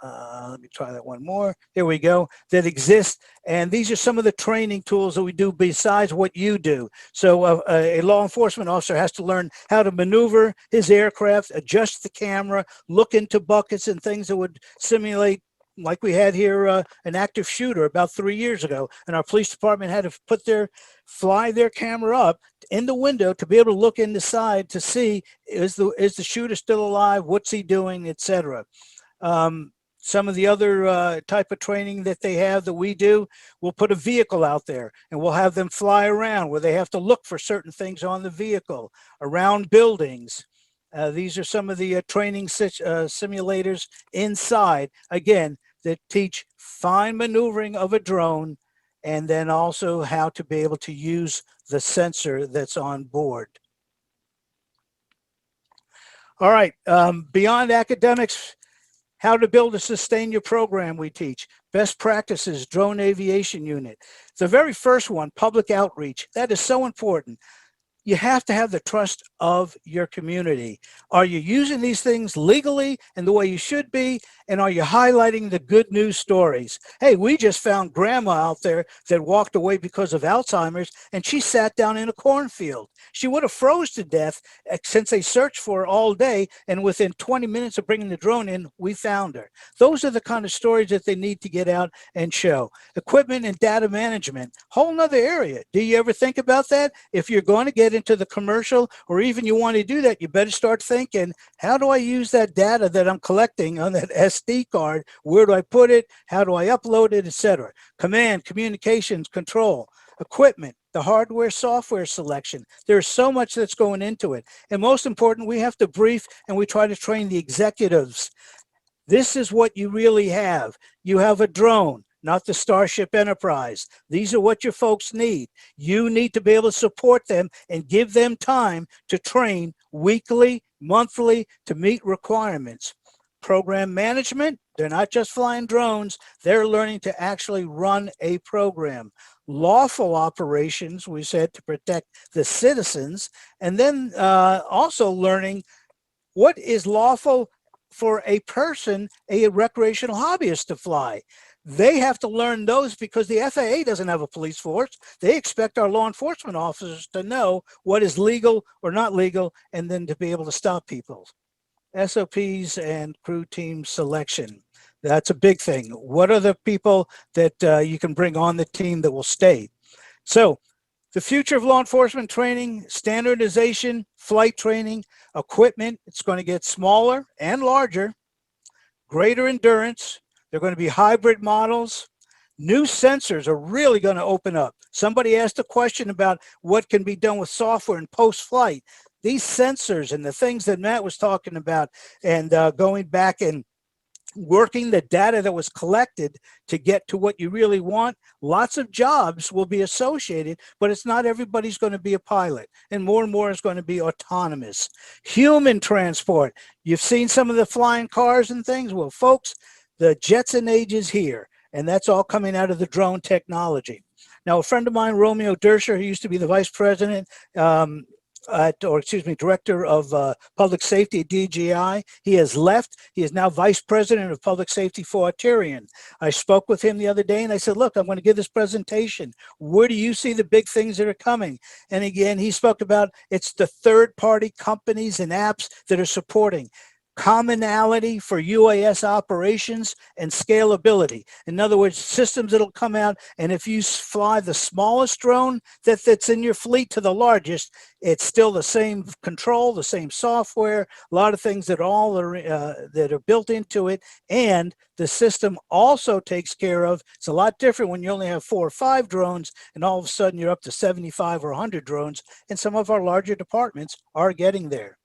let me try that one more. There we go. That exist. And these are some of the training tools that we do besides what you do. So a law enforcement officer has to learn how to maneuver his aircraft, adjust the camera, look into buckets and things that would simulate, like we had here, an active shooter about 3 years ago. And our police department had to fly their camera up in the window to be able to look in the side to see, is the shooter still alive? What's he doing, etc. Some of the other type of training that they have that we do, we'll put a vehicle out there and we'll have them fly around where they have to look for certain things on the vehicle, around buildings. These are some of the training simulators inside, again, that teach fine maneuvering of a drone, and then also how to be able to use the sensor that's on board. All right, beyond academics, how to build and sustain your program, we teach. Best practices, drone aviation unit. The very first one, public outreach. That is so important. You have to have the trust of your community. Are you using these things legally and the way you should be? And are you highlighting the good news stories? Hey, we just found grandma out there that walked away because of Alzheimer's, and she sat down in a cornfield. She would have froze to death since they searched for her all day, and within 20 minutes of bringing the drone in, we found her. Those are the kind of stories that they need to get out and show. Equipment and data management, whole nother area. Do you ever think about that? If you're going to get into the commercial, or even you want to do that, you better start thinking, how do I use that data that I'm collecting on that SD card? Where do I put it? How do I upload it, etc.? Command, communications, control, equipment, the hardware, software selection. There's so much that's going into it. And most important, we have to brief and we try to train the executives. This is what you really have. You have a drone, not the Starship Enterprise. These are what your folks need. You need to be able to support them and give them time to train weekly, monthly, to meet requirements. Program management, they're not just flying drones, they're learning to actually run a program. Lawful operations, we said, to protect the citizens, and then also learning what is lawful for a person, a recreational hobbyist, to fly. They have to learn those because the FAA doesn't have a police force. They expect our law enforcement officers to know what is legal or not legal, and then to be able to stop people. SOPs and crew team selection. That's a big thing. What are the people that you can bring on the team that will stay? So the future of law enforcement training, standardization, flight training, equipment, it's going to get smaller and larger, greater endurance. They're going to be hybrid models. New sensors are really going to open up. Somebody asked a question about what can be done with software in post-flight. these sensors and the things that Matt was talking about, and going back and working the data that was collected to get to what you really want, lots of jobs will be associated, but it's not everybody's going to be a pilot, and more is going to be autonomous. Human transport, you've seen some of the flying cars and things. Well, folks, the Jetson age is here, and that's all coming out of the drone technology. Now, a friend of mine, Romeo Dersher, who used to be the vice president, director of public safety at DGI. He has left. He is now vice president of public safety for Arterion. I spoke with him the other day and I said, look, I'm going to give this presentation. Where do you see the big things that are coming? And again, he spoke about it's the third-party companies and apps that are supporting commonality for UAS operations and scalability. In other words, systems that'll come out, and if you fly the smallest drone that's in your fleet to the largest, it's still the same control, the same software, a lot of things that are built into it, and the system also takes care of. It's a lot different when you only have 4 or 5 drones, and all of a sudden you're up to 75 or 100 drones, and some of our larger departments are getting there.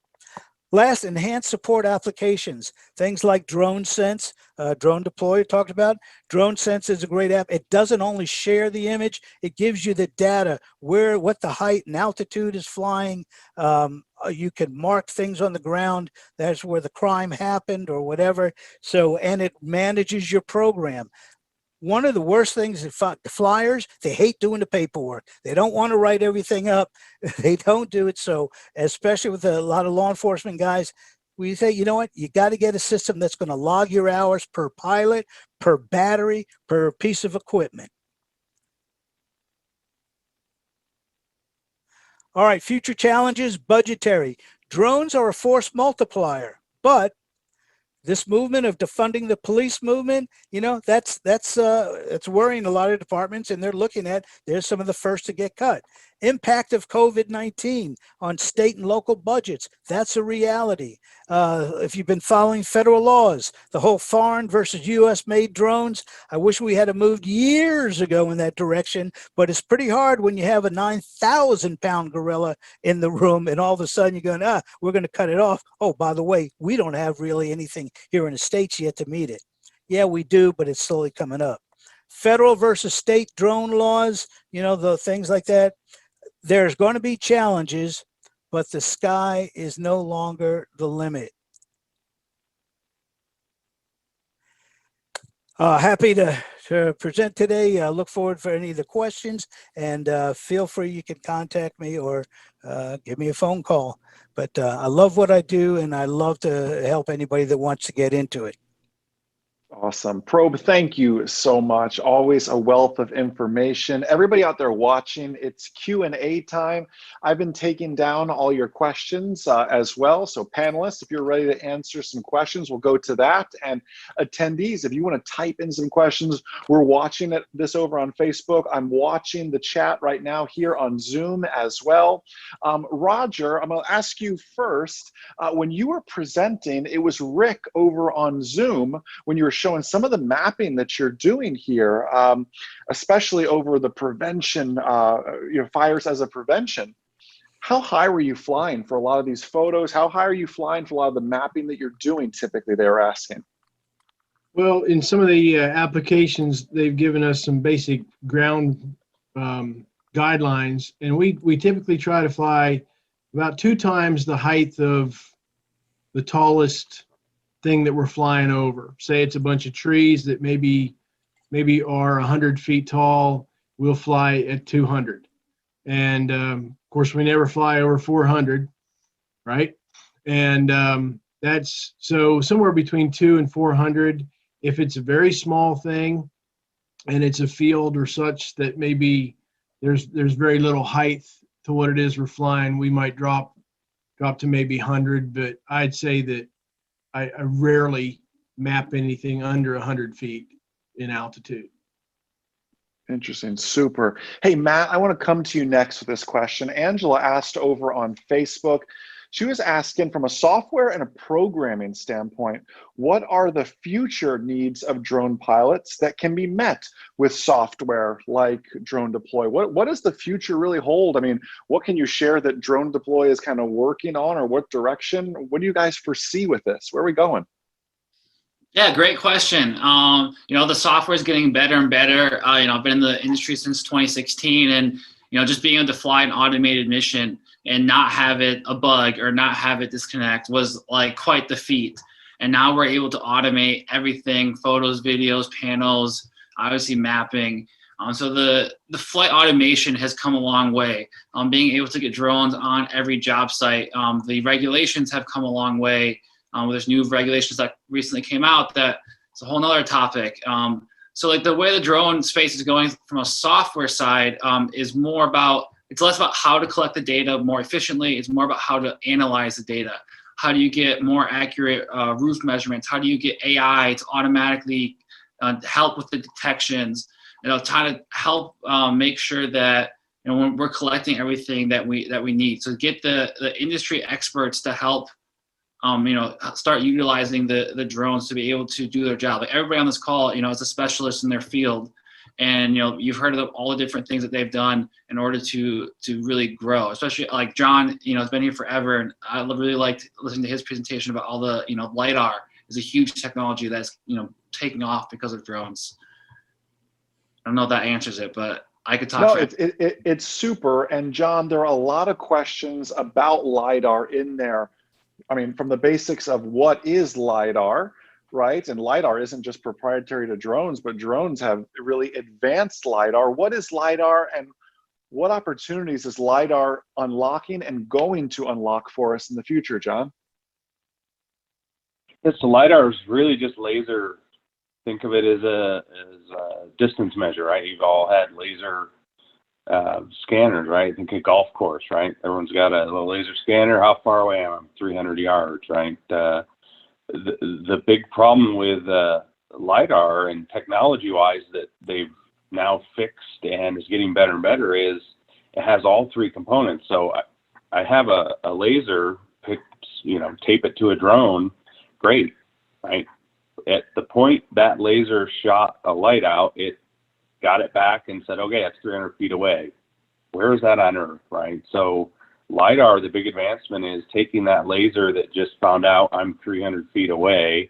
Last, enhanced support applications, things like Drone Sense, Drone Deploy talked about. Drone Sense is a great app. It doesn't only share the image, it gives you the data, what the height and altitude is flying. You can mark things on the ground. That's where the crime happened or whatever. So, and it manages your program. One of the worst things is flyers, they hate doing the paperwork. They don't want to write everything up. They don't do it. So, especially with a lot of law enforcement guys, we say, you know what, you got to get a system that's going to log your hours per pilot, per battery, per piece of equipment. All right, future challenges, budgetary. Drones are a force multiplier, but this movement of defunding the police movement, you know, that's worrying a lot of departments, and they're looking at, they're some of the first to get cut. Impact of COVID-19 on state and local budgets, that's a reality. If you've been following federal laws, the whole foreign versus US made drones, I wish we had moved years ago in that direction, but it's pretty hard when you have a 9,000-pound gorilla in the room and all of a sudden you're going, we're going to cut it off. Oh, by the way, we don't have really anything here in the States yet to meet it. Yeah, we do, but it's slowly coming up. Federal versus state drone laws, you know, the things like that. There's going to be challenges, but the sky is no longer the limit. Happy to present today. Look forward for any of the questions, and feel free, you can contact me or give me a phone call. But I love what I do, and I love to help anybody that wants to get into it. Awesome. Probe, thank you so much. Always a wealth of information. Everybody out there watching, it's Q&A time. I've been taking down all your questions as well. So panelists, if you're ready to answer some questions, we'll go to that. And attendees, if you want to type in some questions, we're watching this over on Facebook. I'm watching the chat right now here on Zoom as well. Roger, I'm going to ask you first, when you were presenting, it was Rick over on Zoom when you were showing some of the mapping that you're doing here, especially over the prevention, fires as a prevention. How high were you flying for a lot of these photos? How high are you flying for a lot of the mapping that you're doing typically, they were asking? Well, in some of the applications, they've given us some basic ground guidelines, and we typically try to fly about 2 times the height of the tallest thing that we're flying over. Say it's a bunch of trees that maybe are 100 feet tall, we'll fly at 200. And of course, we never fly over 400, right? And that's so somewhere between 200 and 400. If it's a very small thing and it's a field or such that maybe there's very little height to what it is we're flying, we might drop to maybe 100, but I'd say that I rarely map anything under 100 feet in altitude. Interesting. Super. Hey, Matt, I want to come to you next with this question. Angela asked over on Facebook, She was asking from a software and a programming standpoint, what are the future needs of drone pilots that can be met with software like Drone Deploy? What does the future really hold? I mean, what can you share that Drone Deploy is kind of working on, or what direction? What do you guys foresee with this? Where are we going? Yeah, great question. The software is getting better and better. I've been in the industry since 2016, and just being able to fly an automated mission and not have it a bug or not have it disconnect was like quite the feat. And now we're able to automate everything: photos, videos, panels, obviously mapping. So the flight automation has come a long way. Being able to get drones on every job site. The regulations have come a long way. There's new regulations that recently came out that it's a whole nother topic. So like the way the drone space is going from a software side is more about, it's less about how to collect the data more efficiently. It's more about how to analyze the data. How do you get more accurate roof measurements? How do you get AI to automatically help with the detections? Try to help make sure that when we're collecting everything that we need. So get the industry experts to help start utilizing the drones to be able to do their job. Like everybody on this call, is a specialist in their field, and you've heard of all the different things that they've done in order to really grow. Especially like John, has been here forever, and I really liked listening to his presentation about all the Lidar is a huge technology that's taking off because of drones. I don't know if that answers it, but I could talk. No, it's super. And John, there are a lot of questions about Lidar in there. I mean, from the basics of what is Lidar, right? And Lidar isn't just proprietary to drones, but drones have really advanced Lidar. What is Lidar, and what opportunities is Lidar unlocking and going to unlock for us in the future, John? Yes, so Lidar is really just laser. Think of it as a distance measure, right? You've all had laser scanners, right? Think a golf course, right? Everyone's got a little laser scanner. How far away am I? 300 yards, right? The big problem with Lidar and technology-wise that they've now fixed and is getting better and better is it has all three components. So I have a laser, tape it to a drone, great, right? At the point that laser shot a light out, it got it back and said, okay, that's 300 feet away. Where is that on Earth, right? So Lidar, the big advancement is taking that laser that just found out I'm 300 feet away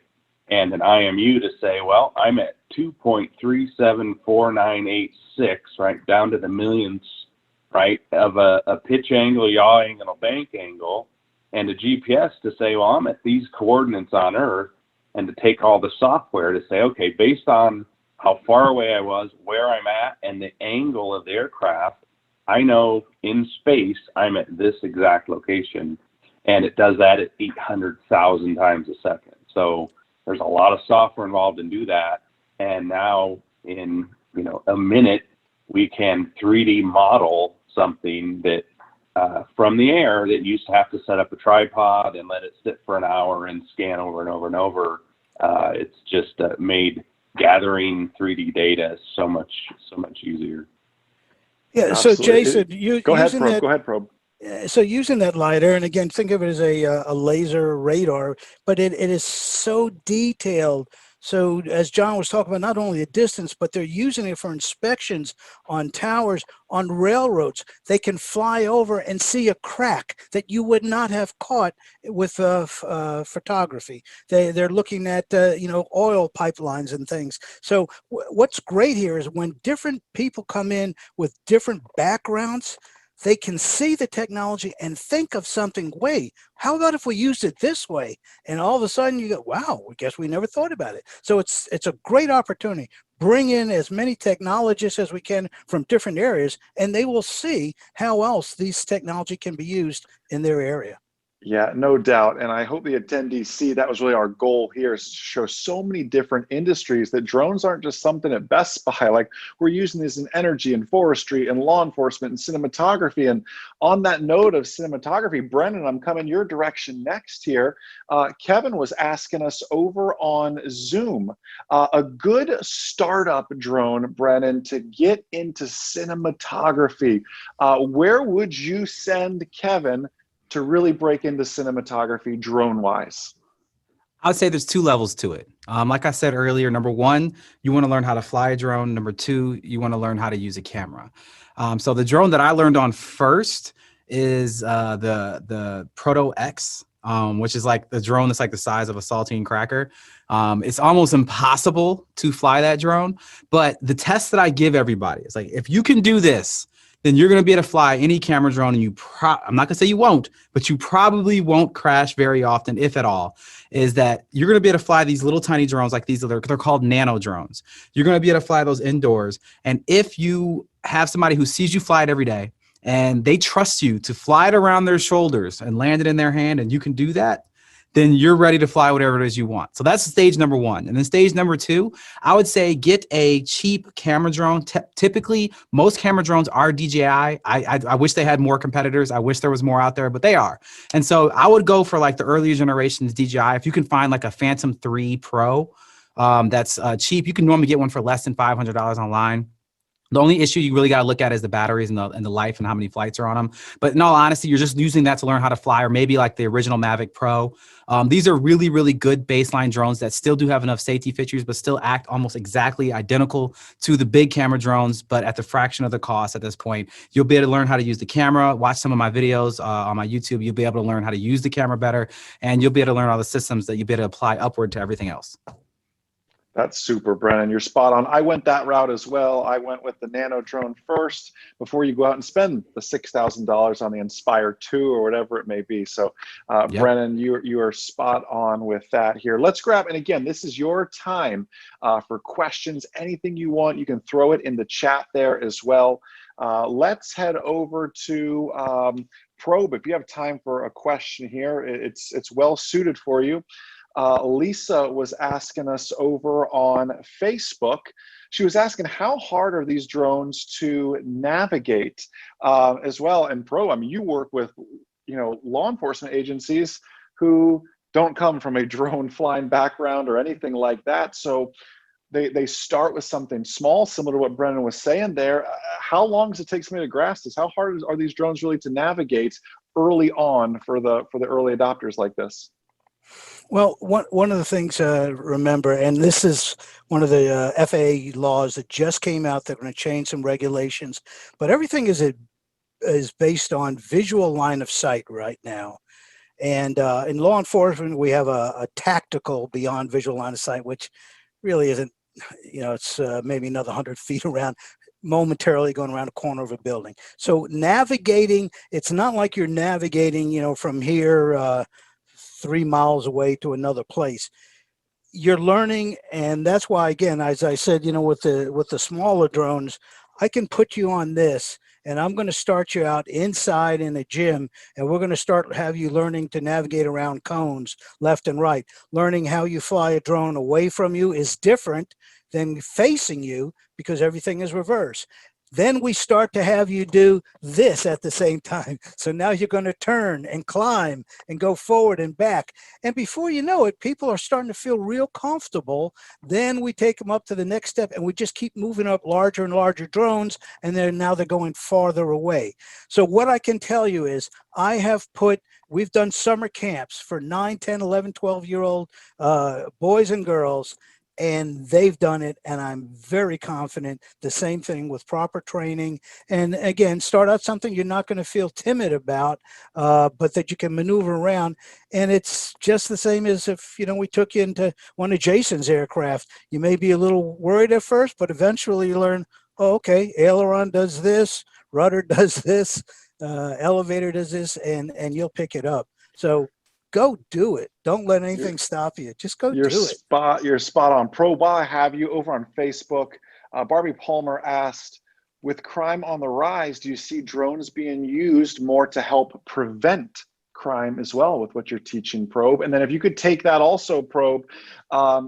and an IMU to say, well, I'm at 2.374986, right, down to the millionths, right, of a pitch angle, yaw angle, bank angle, and a GPS to say, well, I'm at these coordinates on Earth, and to take all the software to say, okay, based on how far away I was, where I'm at, and the angle of the aircraft, I know in space I'm at this exact location, and it does that at 800,000 times a second. So there's a lot of software involved in do that, and now in a minute we can 3D model something that from the air that used to have to set up a tripod and let it sit for an hour and scan over and over and over. It's just made gathering 3D data so much easier. Yeah. Absolutely. So Jason, Go ahead, Probe. So using that LiDAR, and again, think of it as a laser radar, but it is so detailed. So as John was talking about, not only the distance, but they're using it for inspections on towers, on railroads. They can fly over and see a crack that you would not have caught with photography. They're looking at oil pipelines and things. So what's great here is when different people come in with different backgrounds, they can see the technology and think of something, wait, how about if we used it this way? And all of a sudden you go, wow, I guess we never thought about it. So it's a great opportunity. Bring in as many technologists as we can from different areas, and they will see how else these technology can be used in their area. Yeah, no doubt. And I hope the attendees see that was really our goal here, is to show so many different industries that drones aren't just something at Best Buy. Like, we're using these in energy and forestry and law enforcement and cinematography. And on that note of cinematography, Brennan, I'm coming your direction next here. Kevin was asking us over on Zoom, a good startup drone, Brennan, to get into cinematography. Where would you send Kevin to really break into cinematography drone-wise? I would say there's two levels to it. Like I said earlier, number one, you want to learn how to fly a drone. Number two, you want to learn how to use a camera. So the drone that I learned on first is the Proto X, which is like the drone that's like the size of a saltine cracker. It's almost impossible to fly that drone. But the test that I give everybody is like, if you can do this, then you're going to be able to fly any camera drone, and I'm not going to say you won't, but you probably won't crash very often, if at all. Is that you're going to be able to fly these little tiny drones like these. They're called nano drones. You're going to be able to fly those indoors. And if you have somebody who sees you fly it every day and they trust you to fly it around their shoulders and land it in their hand, and you can do that, then you're ready to fly whatever it is you want. So that's stage number one. And then stage number two, I would say get a cheap camera drone. Typically, most camera drones are DJI. I wish they had more competitors. I wish there was more out there, but they are. And so I would go for like the earlier generations DJI. If you can find like a Phantom 3 Pro that's cheap, you can normally get one for less than $500 online. The only issue you really got to look at is the batteries and the life and how many flights are on them. But in all honesty, you're just using that to learn how to fly, or maybe like the original Mavic Pro. These are really, really good baseline drones that still do have enough safety features, but still act almost exactly identical to the big camera drones, but at the fraction of the cost at this point. You'll be able to learn how to use the camera, watch some of my videos on my YouTube. You'll be able to learn how to use the camera better, and you'll be able to learn all the systems that you'll be able to apply upward to everything else. That's super, Brennan. You're spot on. I went that route as well. I went with the nano drone first before you go out and spend the $6,000 on the Inspire 2 or whatever it may be. So, Yep. Brennan, you are spot on with that here. Let's grab, and again, this is your time for questions. Anything you want, you can throw it in the chat there as well. Let's head over to Probe. If you have time for a question here, it's well suited for you. Lisa was asking us over on Facebook. She was asking, how hard are these drones to navigate as well? And Pro, I mean, you work with, law enforcement agencies who don't come from a drone flying background or anything like that. So they start with something small, similar to what Brennan was saying there. How long does it take somebody to grasp this? How hard are these drones really to navigate early on for the early adopters like this? Well, one of the things remember, and this is one of the FAA laws that just came out. They're going to change some regulations, but everything is based on visual line of sight right now. And in law enforcement, we have a tactical beyond visual line of sight, which really isn't, it's maybe another 100 feet around, momentarily going around a corner of a building. So navigating, it's not like you're navigating, from here 3 miles away to another place. You're learning, and that's why, again, as I said, with the smaller drones, I can put you on this, and I'm going to start you out inside in a gym, and we're going to have you learning to navigate around cones left and right. Learning how you fly a drone away from you is different than facing you, because everything is reverse. Then we start to have you do this at the same time. So now you're going to turn and climb and go forward and back. And before you know it, people are starting to feel real comfortable. Then we take them up to the next step, and we just keep moving up larger and larger drones. And now they're going farther away. So what I can tell you is we've done summer camps for 9, 10, 11, 12-year-old boys and girls. And they've done it, and I'm very confident. The same thing with proper training. And again, start out something you're not going to feel timid about, but that you can maneuver around. And it's just the same as if, we took you into one of Jason's aircraft. You may be a little worried at first, but eventually you learn, oh, okay, aileron does this, rudder does this, elevator does this, and you'll pick it up. So go do it. Don't let anything stop you. Just go do it. You're spot on. Pro, while I have you over on Facebook, Barbie Palmer asked, with crime on the rise, do you see drones being used more to help prevent crime as well with what you're teaching, Probe? And then if you could take that also, Probe,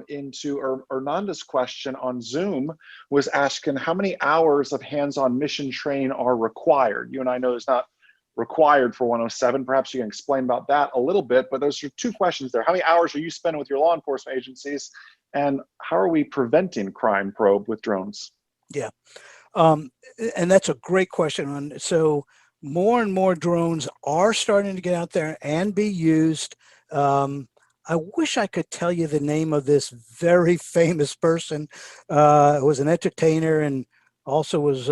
into Hernanda's question on Zoom was asking how many hours of hands-on mission train are required? You and I know there's not required for 107. Perhaps you can explain about that a little bit, but those are two questions there. How many hours are you spending with your law enforcement agencies, and how are we preventing crime, Probe, with drones? Yeah, and that's a great question. So more and more drones are starting to get out there and be used. I wish I could tell you the name of this very famous person. Who was an entertainer and also was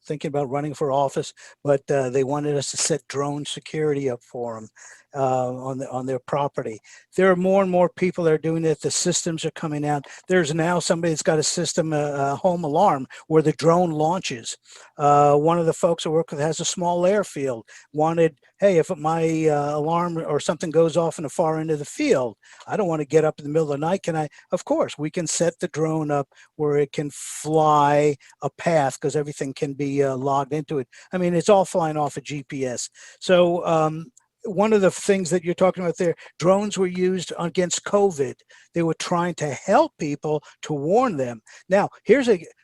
thinking about running for office, but they wanted us to set drone security up for them on their property. There are more and more people that are doing it. The systems are coming out. There's now somebody that's got a system, a home alarm, where the drone launches. One of the folks I work with has a small airfield. Wanted, hey, if my alarm or something goes off in the far end of the field, I don't want to get up in the middle of the night. Can I? Of course, we can set the drone up where it can fly a path because everything can be logged into it. I mean, it's all flying off of GPS. So one of the things that you're talking about there, drones were used against COVID. They were trying to help people to warn them. Now,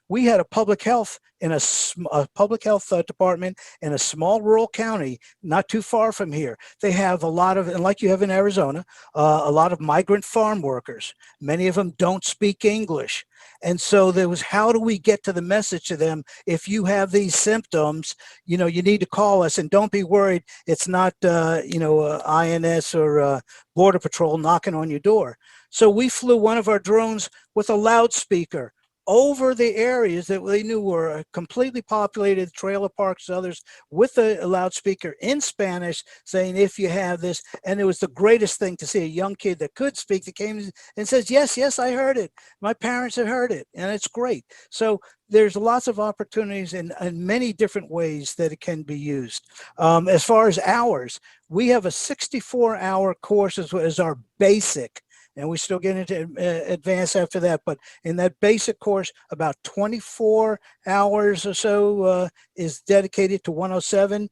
we had a public health in a public health department in a small rural county, not too far from here. They have a lot of, and like you have in Arizona, a lot of migrant farm workers. Many of them don't speak English. And so there was, how do we get to the message to them? If you have these symptoms, you need to call us, and don't be worried. It's not, INS or Border Patrol knocking on your door. So we flew one of our drones with a loudspeaker over the areas that they knew were completely populated, trailer parks, others, with a loudspeaker in Spanish saying, if you have this. And it was the greatest thing to see a young kid that could speak that came and says, yes, I heard it. My parents have heard it. And it's great. So there's lots of opportunities in many different ways that it can be used. As far as hours, we have a 64-hour course as our basic. And we still get into advanced after that. But in that basic course, about 24 hours or so is dedicated to 107.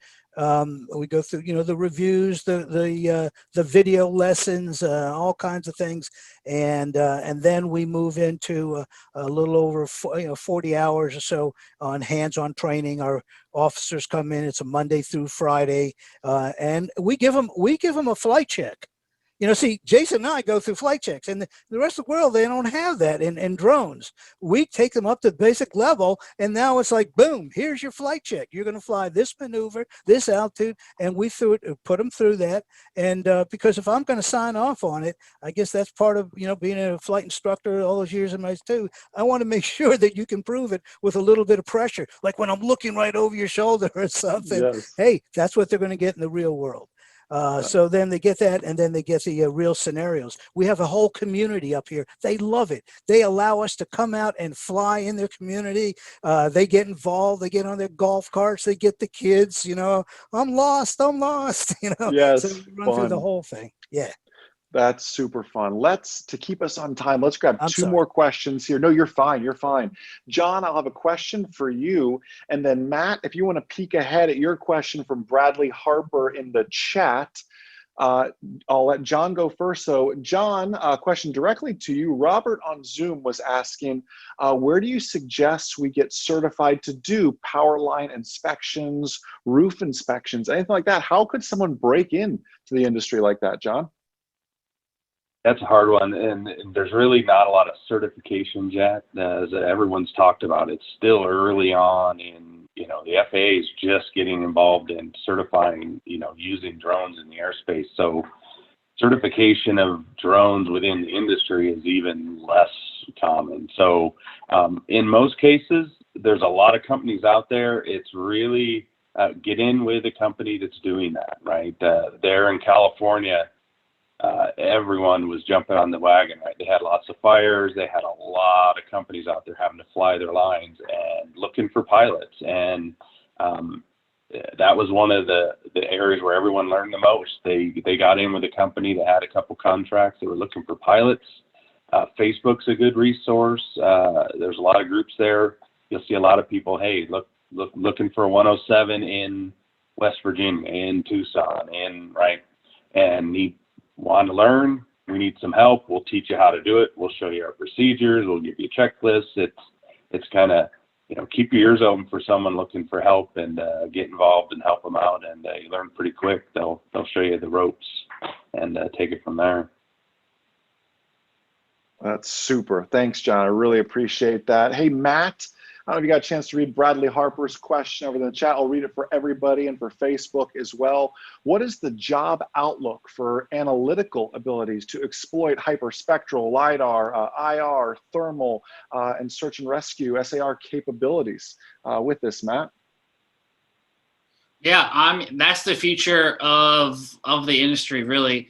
We go through, the reviews, the video lessons, all kinds of things, and then we move into a little over 40 hours or so on hands-on training. Our officers come in. It's a Monday through Friday, and we give them a flight check. See, Jason and I go through flight checks, and the rest of the world, they don't have that in drones. We take them up to the basic level, and now it's like, boom, here's your flight check. You're going to fly this maneuver, this altitude, and we put them through that. And because if I'm going to sign off on it, I guess that's part of, being a flight instructor all those years in my too. I want to make sure that you can prove it with a little bit of pressure. Like when I'm looking right over your shoulder or something, Yes. hey, that's what they're going to get in the real world. So then they get that, and then they get the real scenarios. We have a whole community up here. They love it. They allow us to come out and fly in their community. They get involved. They get on their golf carts. They get the kids, I'm lost. Yes, So we run through the fun. whole thing. Yeah. That's super fun. To keep us on time, let's grab I'm two sorry. more questions here. No, you're fine. You're fine. John, I'll have a question for you. And then Matt, if you want to peek ahead at your question from Bradley Harper in the chat, I'll let John go first. So John, a question directly to you. Robert on Zoom was asking, where do you suggest we get certified to do power line inspections, roof inspections, anything like that? How could someone break into the industry like that, John? That's a hard one, and there's really not a lot of certifications yet. As everyone's talked about, it's still early on in, the FAA is just getting involved in certifying, using drones in the airspace. So certification of drones within the industry is even less common. So in most cases, there's a lot of companies out there. It's really get in with a company that's doing that, right? There in California, everyone was jumping on the wagon, right? They had lots of fires. They had a lot of companies out there having to fly their lines and looking for pilots. And that was one of the areas where everyone learned the most. They got in with a company that had a couple contracts. They were looking for pilots. Facebook's a good resource. There's a lot of groups there. You'll see a lot of people, hey, looking for a 107 in West Virginia, in Tucson, right? And want to learn, we need some help, we'll teach you how to do it, we'll show you our procedures, we'll give you checklists. It's kind of, keep your ears open for someone looking for help, and get involved and help them out, and you learn pretty quick. They'll show you the ropes and take it from there. That's super. Thanks, John. I really appreciate that. Hey, Matt, I don't know if you got a chance to read Bradley Harper's question over in the chat. I'll read it for everybody and for Facebook as well. What is the job outlook for analytical abilities to exploit hyperspectral, LIDAR, IR, thermal, and search and rescue, SAR capabilities with this, Matt? Yeah, that's the future of the industry, really.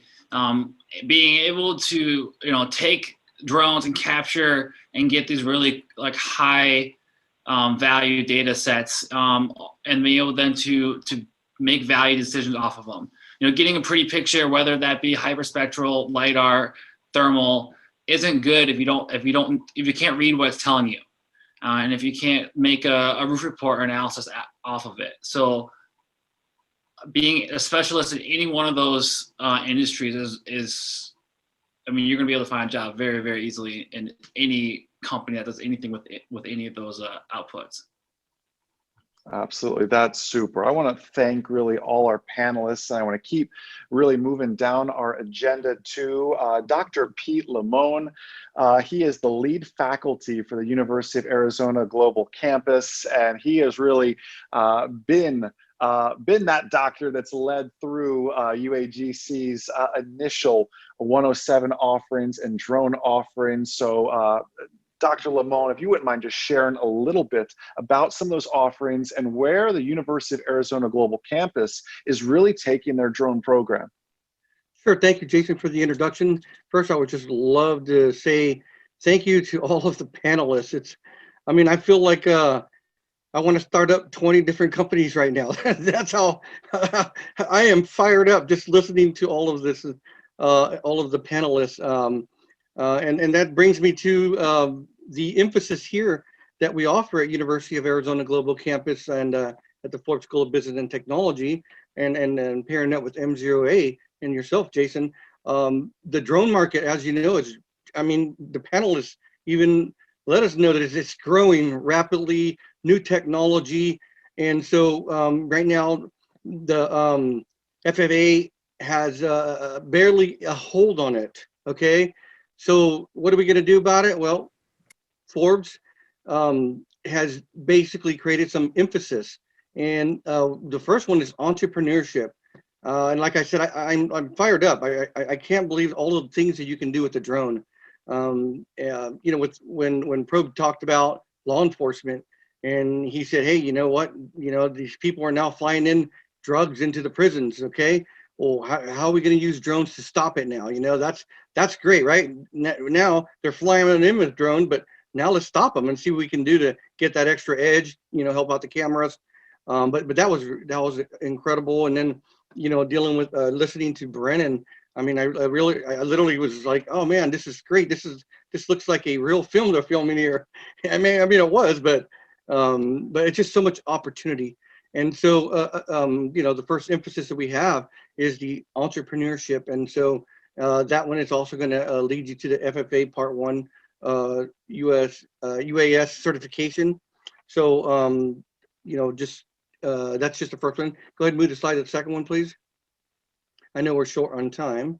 Being able to, take drones and capture and get these really like high value data sets, and be able then to make value decisions off of them. Getting a pretty picture, whether that be hyperspectral, LIDAR, thermal, isn't good if you can't read what it's telling you, and if you can't make a roof report or analysis off of it. So being a specialist in any one of those industries is, you're going to be able to find a job very, very easily in any company that does anything with any of those outputs. Absolutely, that's super. I want to thank really all our panelists. I want to keep really moving down our agenda to Dr. Pete Limon. He is the lead faculty for the University of Arizona Global Campus, and he has really been that doctor that's led through UAGC's initial 107 offerings and drone offerings. So Dr. Limon, if you wouldn't mind just sharing a little bit about some of those offerings and where the University of Arizona Global Campus is really taking their drone program. Sure. Thank you, Jason, for the introduction. First, I would just love to say thank you to all of the panelists. I feel like I want to start up 20 different companies right now. That's how I am fired up just listening to all of this, all of the panelists. And that brings me to the emphasis here that we offer at University of Arizona Global Campus and at the Ford School of Business and Technology, and pairing that with M0A and yourself, Jason. The drone market, as you know, the panelists even let us know that it's growing rapidly, new technology. And so right now, the FAA has barely a hold on it, okay? So what are we gonna do about it? Well, Forbes has basically created some emphasis. And the first one is entrepreneurship. And like I said, I'm fired up. I can't believe all of the things that you can do with the drone. When Probe talked about law enforcement, and he said, hey, you know what? These people are now flying in drugs into the prisons, okay? Well, how are we going to use drones to stop it now? That's great, right? Now they're flying in with drone, but now let's stop them and see what we can do to get that extra edge, help out the cameras. But that was incredible. And then, dealing with listening to Brennan, I literally was like, oh man, this is great. This looks like a real film they're filming here. It was, but it's just so much opportunity. And so, the first emphasis that we have is the entrepreneurship. And so that one is also going to lead you to the FFA Part 1 UAS certification. So, that's just the first one. Go ahead and move the slide to the second one, please. I know we're short on time.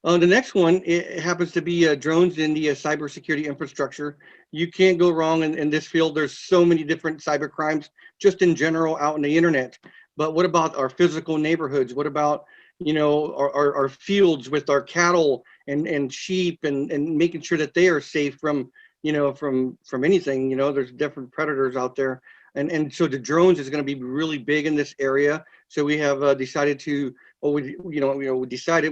The next one, it happens to be drones in the cybersecurity infrastructure. You can't go wrong in this field. There's so many different cyber crimes just in general out on the internet. But what about our physical neighborhoods? What about, our fields with our cattle and sheep and making sure that they are safe from anything? There's different predators out there. And so the drones is going to be really big in this area. So we have decided to, we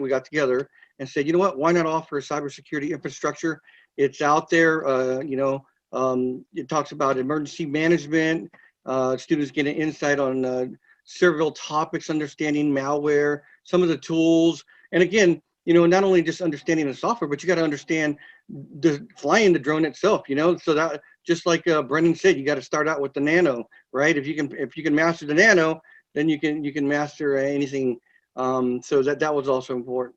got together and said, you know what, why not offer a cybersecurity infrastructure? It's out there, it talks about emergency management, students getting insight on several topics, understanding malware, some of the tools. And again, not only just understanding the software, but you got to understand flying the drone itself, so that just like Brendan said, you got to start out with the nano, right? If you can master the nano, then you can master anything. So that was also important,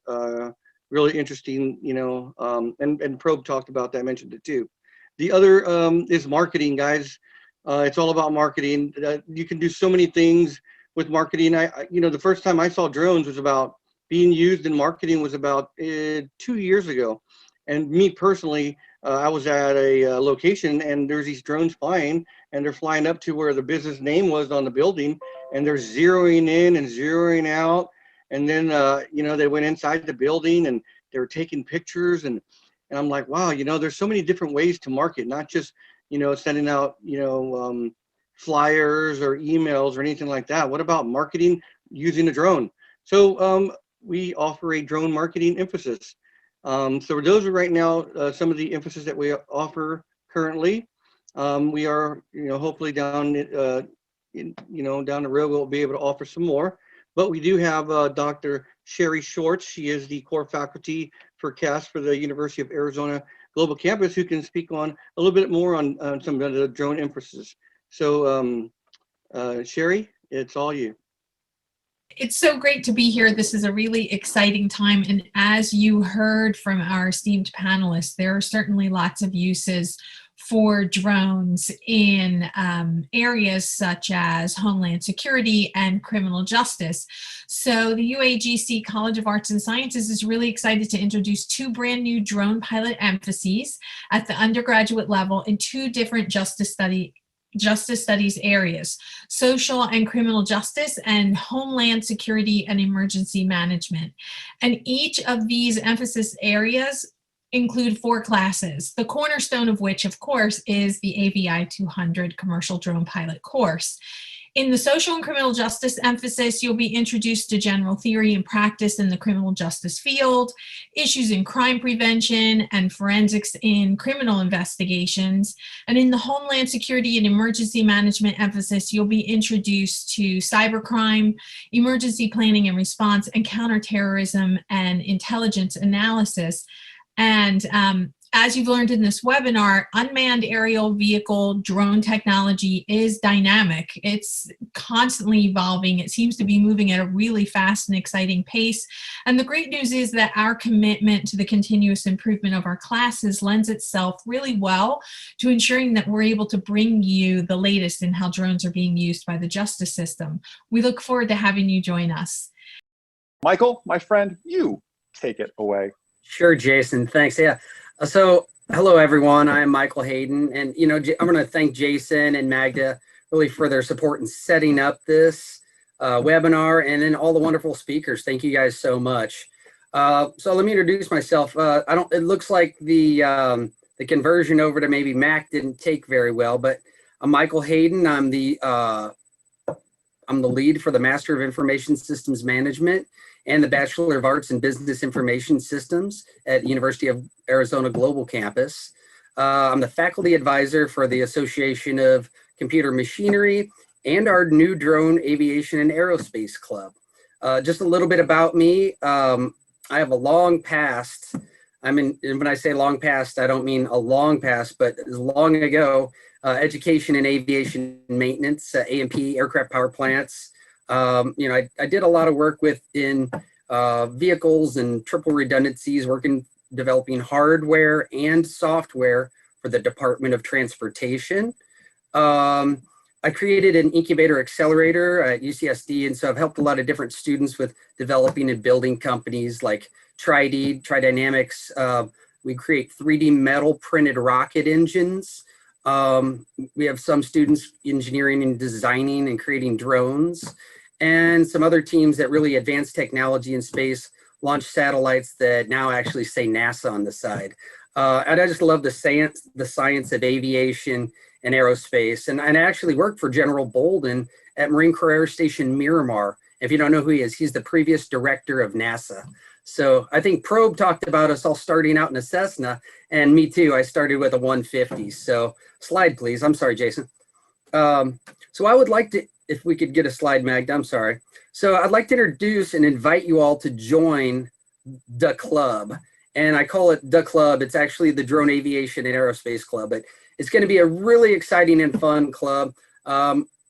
really interesting, and Probe talked about that, mentioned it too. The other is marketing, guys. It's all about marketing. You can do so many things with marketing. The first time I saw drones was about being used in marketing was about 2 years ago. And me personally, I was at a location and there's these drones flying and they're flying up to where the business name was on the building and they're zeroing in and zeroing out. And then, you know, they went inside the building and they were taking pictures and I'm like, wow, you know, there's so many different ways to market, not just, you know, sending out, you know, flyers or emails or anything like that. What about marketing using a drone? So we offer a drone marketing emphasis. So those are right now some of the emphasis that we offer currently. We are, you know, hopefully down, you know, down the road we'll be able to offer some more. But we do have Dr. Sherry Shorts. She is the core faculty for CAS for the University of Arizona Global Campus, who can speak on a little bit more on some of the drone emphasis. So Sherry, it's all you. It's so great to be here. This is a really exciting time. And as you heard from our esteemed panelists, there are certainly lots of uses for drones in areas such as Homeland Security and criminal justice. So the UAGC College of Arts and Sciences is really excited to introduce 2 brand new drone pilot emphases at the undergraduate level in 2 different justice studies areas: social and criminal justice and homeland security and emergency management. And each of these emphasis areas include 4 classes, the cornerstone of which, of course, is the AVI 200 commercial drone pilot course. In the social and criminal justice emphasis, you'll be introduced to general theory and practice in the criminal justice field, issues in crime prevention and forensics in criminal investigations. And in the homeland security and emergency management emphasis, you'll be introduced to cybercrime, emergency planning and response, and counterterrorism and intelligence analysis. And as you've learned in this webinar, unmanned aerial vehicle drone technology is dynamic. It's constantly evolving. It seems to be moving at a really fast and exciting pace. And the great news is that our commitment to the continuous improvement of our classes lends itself really well to ensuring that we're able to bring you the latest in how drones are being used by the justice system. We look forward to having you join us. Michael, my friend, you take it away. Sure, Jason. Thanks. Yeah. So, hello, everyone. I'm Michael Hayden. And, you know, I'm going to thank Jason and Magda really for their support in setting up this webinar, and then all the wonderful speakers. Thank you guys so much. So let me introduce myself. It looks like the conversion over to maybe Mac didn't take very well, but I'm Michael Hayden. I'm the lead for the Master of Information Systems Management and the Bachelor of Arts in Business Information Systems at University of Arizona Global Campus. I'm the faculty advisor for the Association of Computer Machinery and our new Drone Aviation and Aerospace Club. Just a little bit about me. I have a long past. And when I say long past, I don't mean a long past, but as long ago, education in aviation maintenance, A&P, aircraft power plants. You know, I did a lot of work within vehicles and triple redundancies, developing hardware and software for the Department of Transportation. I created an incubator accelerator at UCSD, and so I've helped a lot of different students with developing and building companies like Tridynamics. We create 3D metal printed rocket engines. We have some students engineering and designing and creating drones, and some other teams that really advance technology in space, launch satellites that now actually say NASA on the side. And I just love the science of aviation and aerospace. And I actually worked for General Bolden at Marine Corps Air Station Miramar. If you don't know who he is, he's the previous director of NASA. So I think Probe talked about us all starting out in a Cessna, and me too. I started with a 150. So slide, please. I'm sorry, Jason. So I would like to, if we could get a slide, Magda, I'm sorry. So I'd like to introduce and invite you all to join the club. And I call it the club. It's actually the Drone Aviation and Aerospace Club. But it's going to be a really exciting and fun club.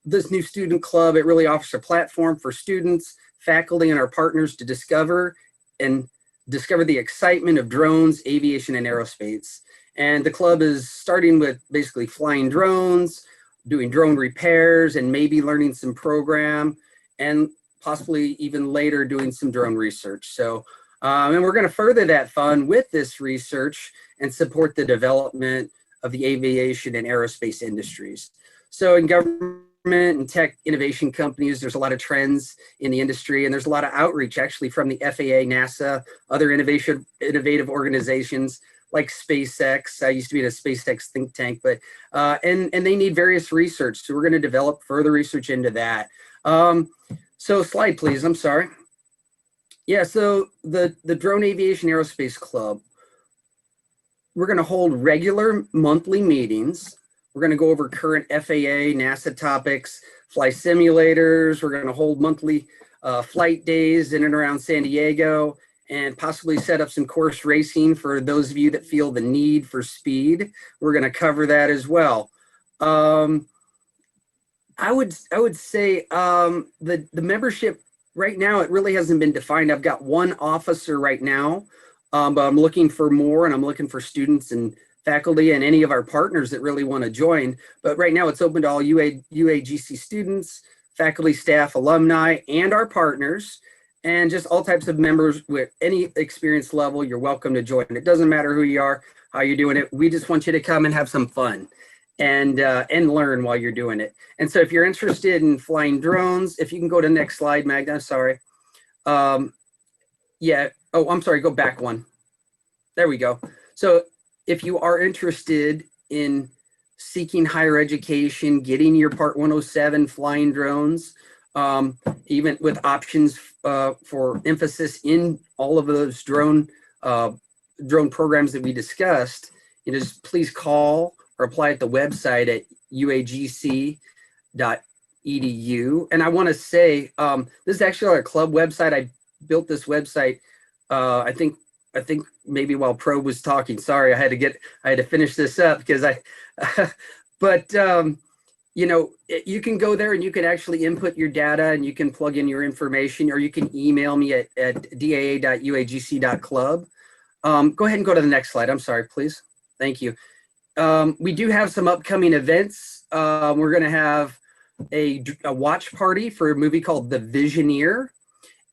This new student club, it really offers a platform for students, faculty, and our partners to discover the excitement of drones, aviation, and aerospace. And the club is starting with basically flying drones, doing drone repairs, and maybe learning some program, and possibly even later doing some drone research. So And we're going to further that fund with this research and support the development of the aviation and aerospace industries. So in government and tech innovation companies, there's a lot of trends in the industry, and there's a lot of outreach actually from the FAA, NASA, other innovative organizations like SpaceX. I used to be in a SpaceX think tank, but and they need various research. So we're going to develop further research into that. So slide, please. I'm sorry. Yeah, so the Drone Aviation Aerospace Club, we're going to hold regular monthly meetings. We're going to go over current FAA, NASA topics, fly simulators. We're going to hold monthly flight days in and around San Diego, and possibly set up some course racing for those of you that feel the need for speed. We're going to cover that as well. I would say the membership right now, it really hasn't been defined. I've got one officer right now, but I'm looking for more, and I'm looking for students and faculty and any of our partners that really want to join. But right now it's open to all UAGC students, faculty, staff, alumni, and our partners, and just all types of members with any experience level. You're welcome to join. It doesn't matter who you are, how you're doing it. We just want you to come and have some fun and learn while you're doing it. And so if you're interested in flying drones, if you can go to the next slide, Magda, I'm sorry. Yeah, oh, I'm sorry, go back one. There we go. So if you are interested in seeking higher education, getting your Part 107 flying drones, even with options for emphasis in all of those drone programs that we discussed, just please call or apply at the website at uagc.edu. And I want to say, this is actually our club website. I built this website, I think maybe while Pro was talking. Sorry, I had to finish this up because but you know, you can go there and you can actually input your data and you can plug in your information, or you can email me at daa.uagc.club. Go ahead and go to the next slide. I'm sorry, please. Thank you. We do have some upcoming events. We're going to have a watch party for a movie called The Visioneer.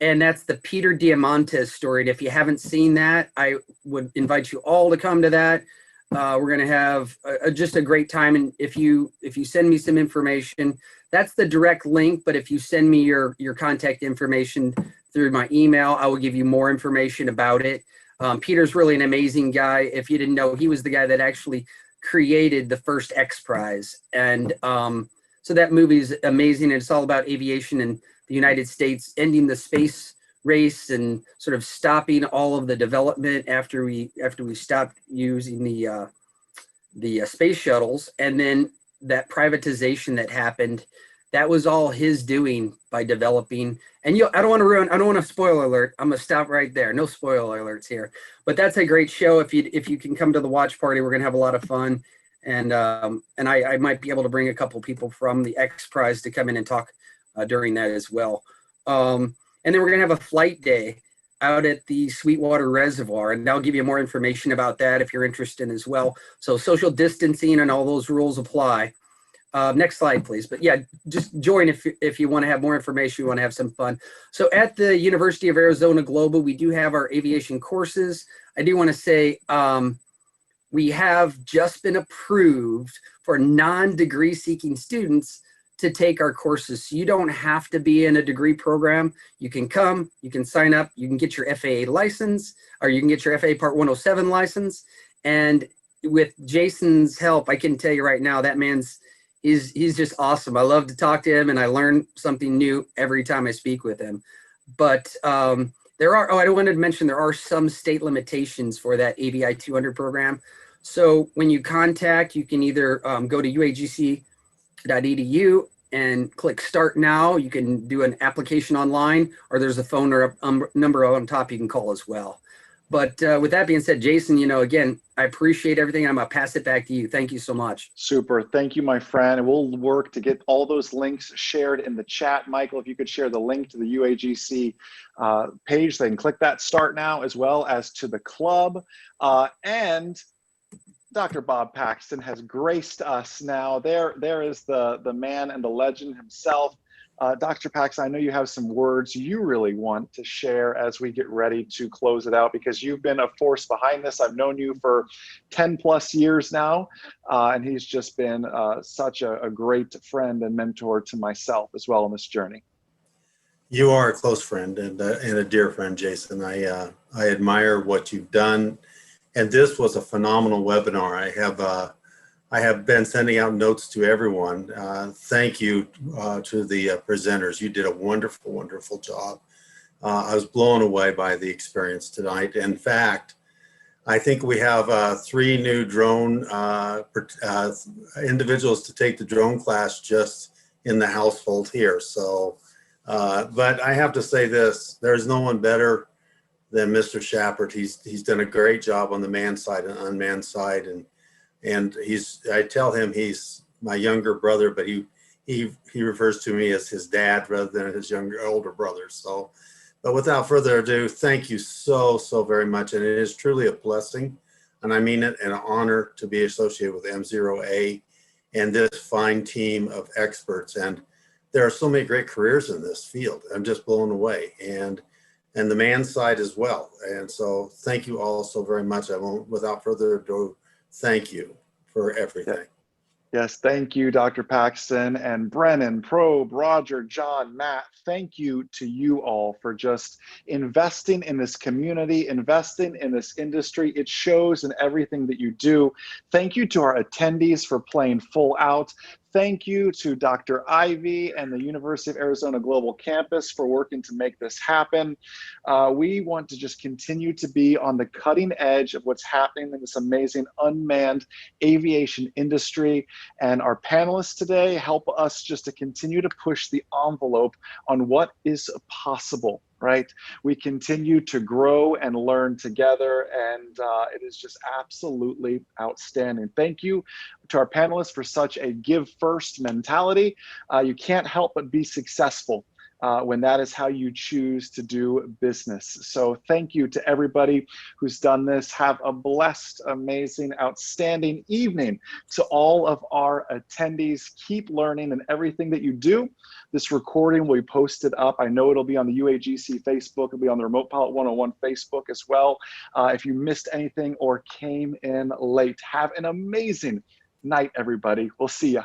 And that's the Peter Diamandis story. And if you haven't seen that, I would invite you all to come to that. We're going to have just a great time. And if you send me some information, that's the direct link. But if you send me your contact information through my email, I will give you more information about it. Peter's really an amazing guy. If you didn't know, he was the guy that actually created the first X Prize. And so that movie is amazing. And it's all about aviation and the United States ending the space race and sort of stopping all of the development after we stopped using the space shuttles. And then that privatization that happened, that was all his doing by developing. And I don't want to spoiler alert. I'm gonna stop right there. No spoiler alerts here. But that's a great show. If you can come to the watch party, we're gonna have a lot of fun. And I might be able to bring a couple people from the X Prize to come in and talk during that as well. And then we're going to have a flight day out at the Sweetwater Reservoir, and I'll give you more information about that if you're interested as well. So social distancing and all those rules apply. Next slide, please. But yeah, just join if you want to have more information, you want to have some fun. So at the University of Arizona Global, we do have our aviation courses. I do want to say we have just been approved for non-degree seeking students to take our courses. So you don't have to be in a degree program. You can come, you can sign up, you can get your FAA license, or you can get your FAA Part 107 license. And with Jason's help, I can tell you right now, that he's just awesome. I love to talk to him, and I learn something new every time I speak with him. But I wanted to mention there are some state limitations for that ABI 200 program. So when you contact, you can either go to uagc.edu and click Start Now. You can do an application online, or there's a phone or a number on top you can call as well. But with that being said, Jason, again, I appreciate everything. I'm going to pass it back to you. Thank you so much. Super. Thank you, my friend. And we'll work to get all those links shared in the chat. Michael, if you could share the link to the UAGC page, then click that Start Now, as well as to the club. And Dr. Bob Paxton has graced us now. There is the man and the legend himself, Dr. Pax, I know you have some words you really want to share as we get ready to close it out, because you've been a force behind this. I've known you for 10 plus years now, and he's just been such a great friend and mentor to myself as well on this journey. You are a close friend and a dear friend, Jason. I admire what you've done, and this was a phenomenal webinar. I have been sending out notes to everyone. Thank you to the presenters. You did a wonderful, wonderful job. I was blown away by the experience tonight. In fact, I think we have 3 new drone individuals to take the drone class just in the household here. So, but I have to say this, there's no one better than Mr. Shepard. He's done a great job on the manned side and unmanned side. And I tell him he's my younger brother, but he refers to me as his dad rather than his older brother. So, but without further ado, thank you so very much. And it is truly a blessing, and I mean it, an honor to be associated with M0A and this fine team of experts. And there are so many great careers in this field. I'm just blown away, and the man side as well. And so thank you all so very much. I won't, without further ado, thank you for everything. Yes, thank you, Dr. Paxton, and Brennan, Probe, Roger, John, Matt. Thank you to you all for just investing in this community, investing in this industry. It shows in everything that you do. Thank you to our attendees for playing full out. Thank you to Dr. Ivy and the University of Arizona Global Campus for working to make this happen. We want to just continue to be on the cutting edge of what's happening in this amazing unmanned aviation industry. And our panelists today help us just to continue to push the envelope on what is possible. Right? We continue to grow and learn together, and it is just absolutely outstanding. Thank you to our panelists for such a give first mentality. You can't help but be successful when that is how you choose to do business. So thank you to everybody who's done this. Have a blessed, amazing, outstanding evening to all of our attendees. Keep learning in everything that you do. This recording will be posted up. I know it'll be on the UAGC Facebook. It'll be on the Remote Pilot 101 Facebook as well. If you missed anything or came in late, have an amazing night, everybody. We'll see ya.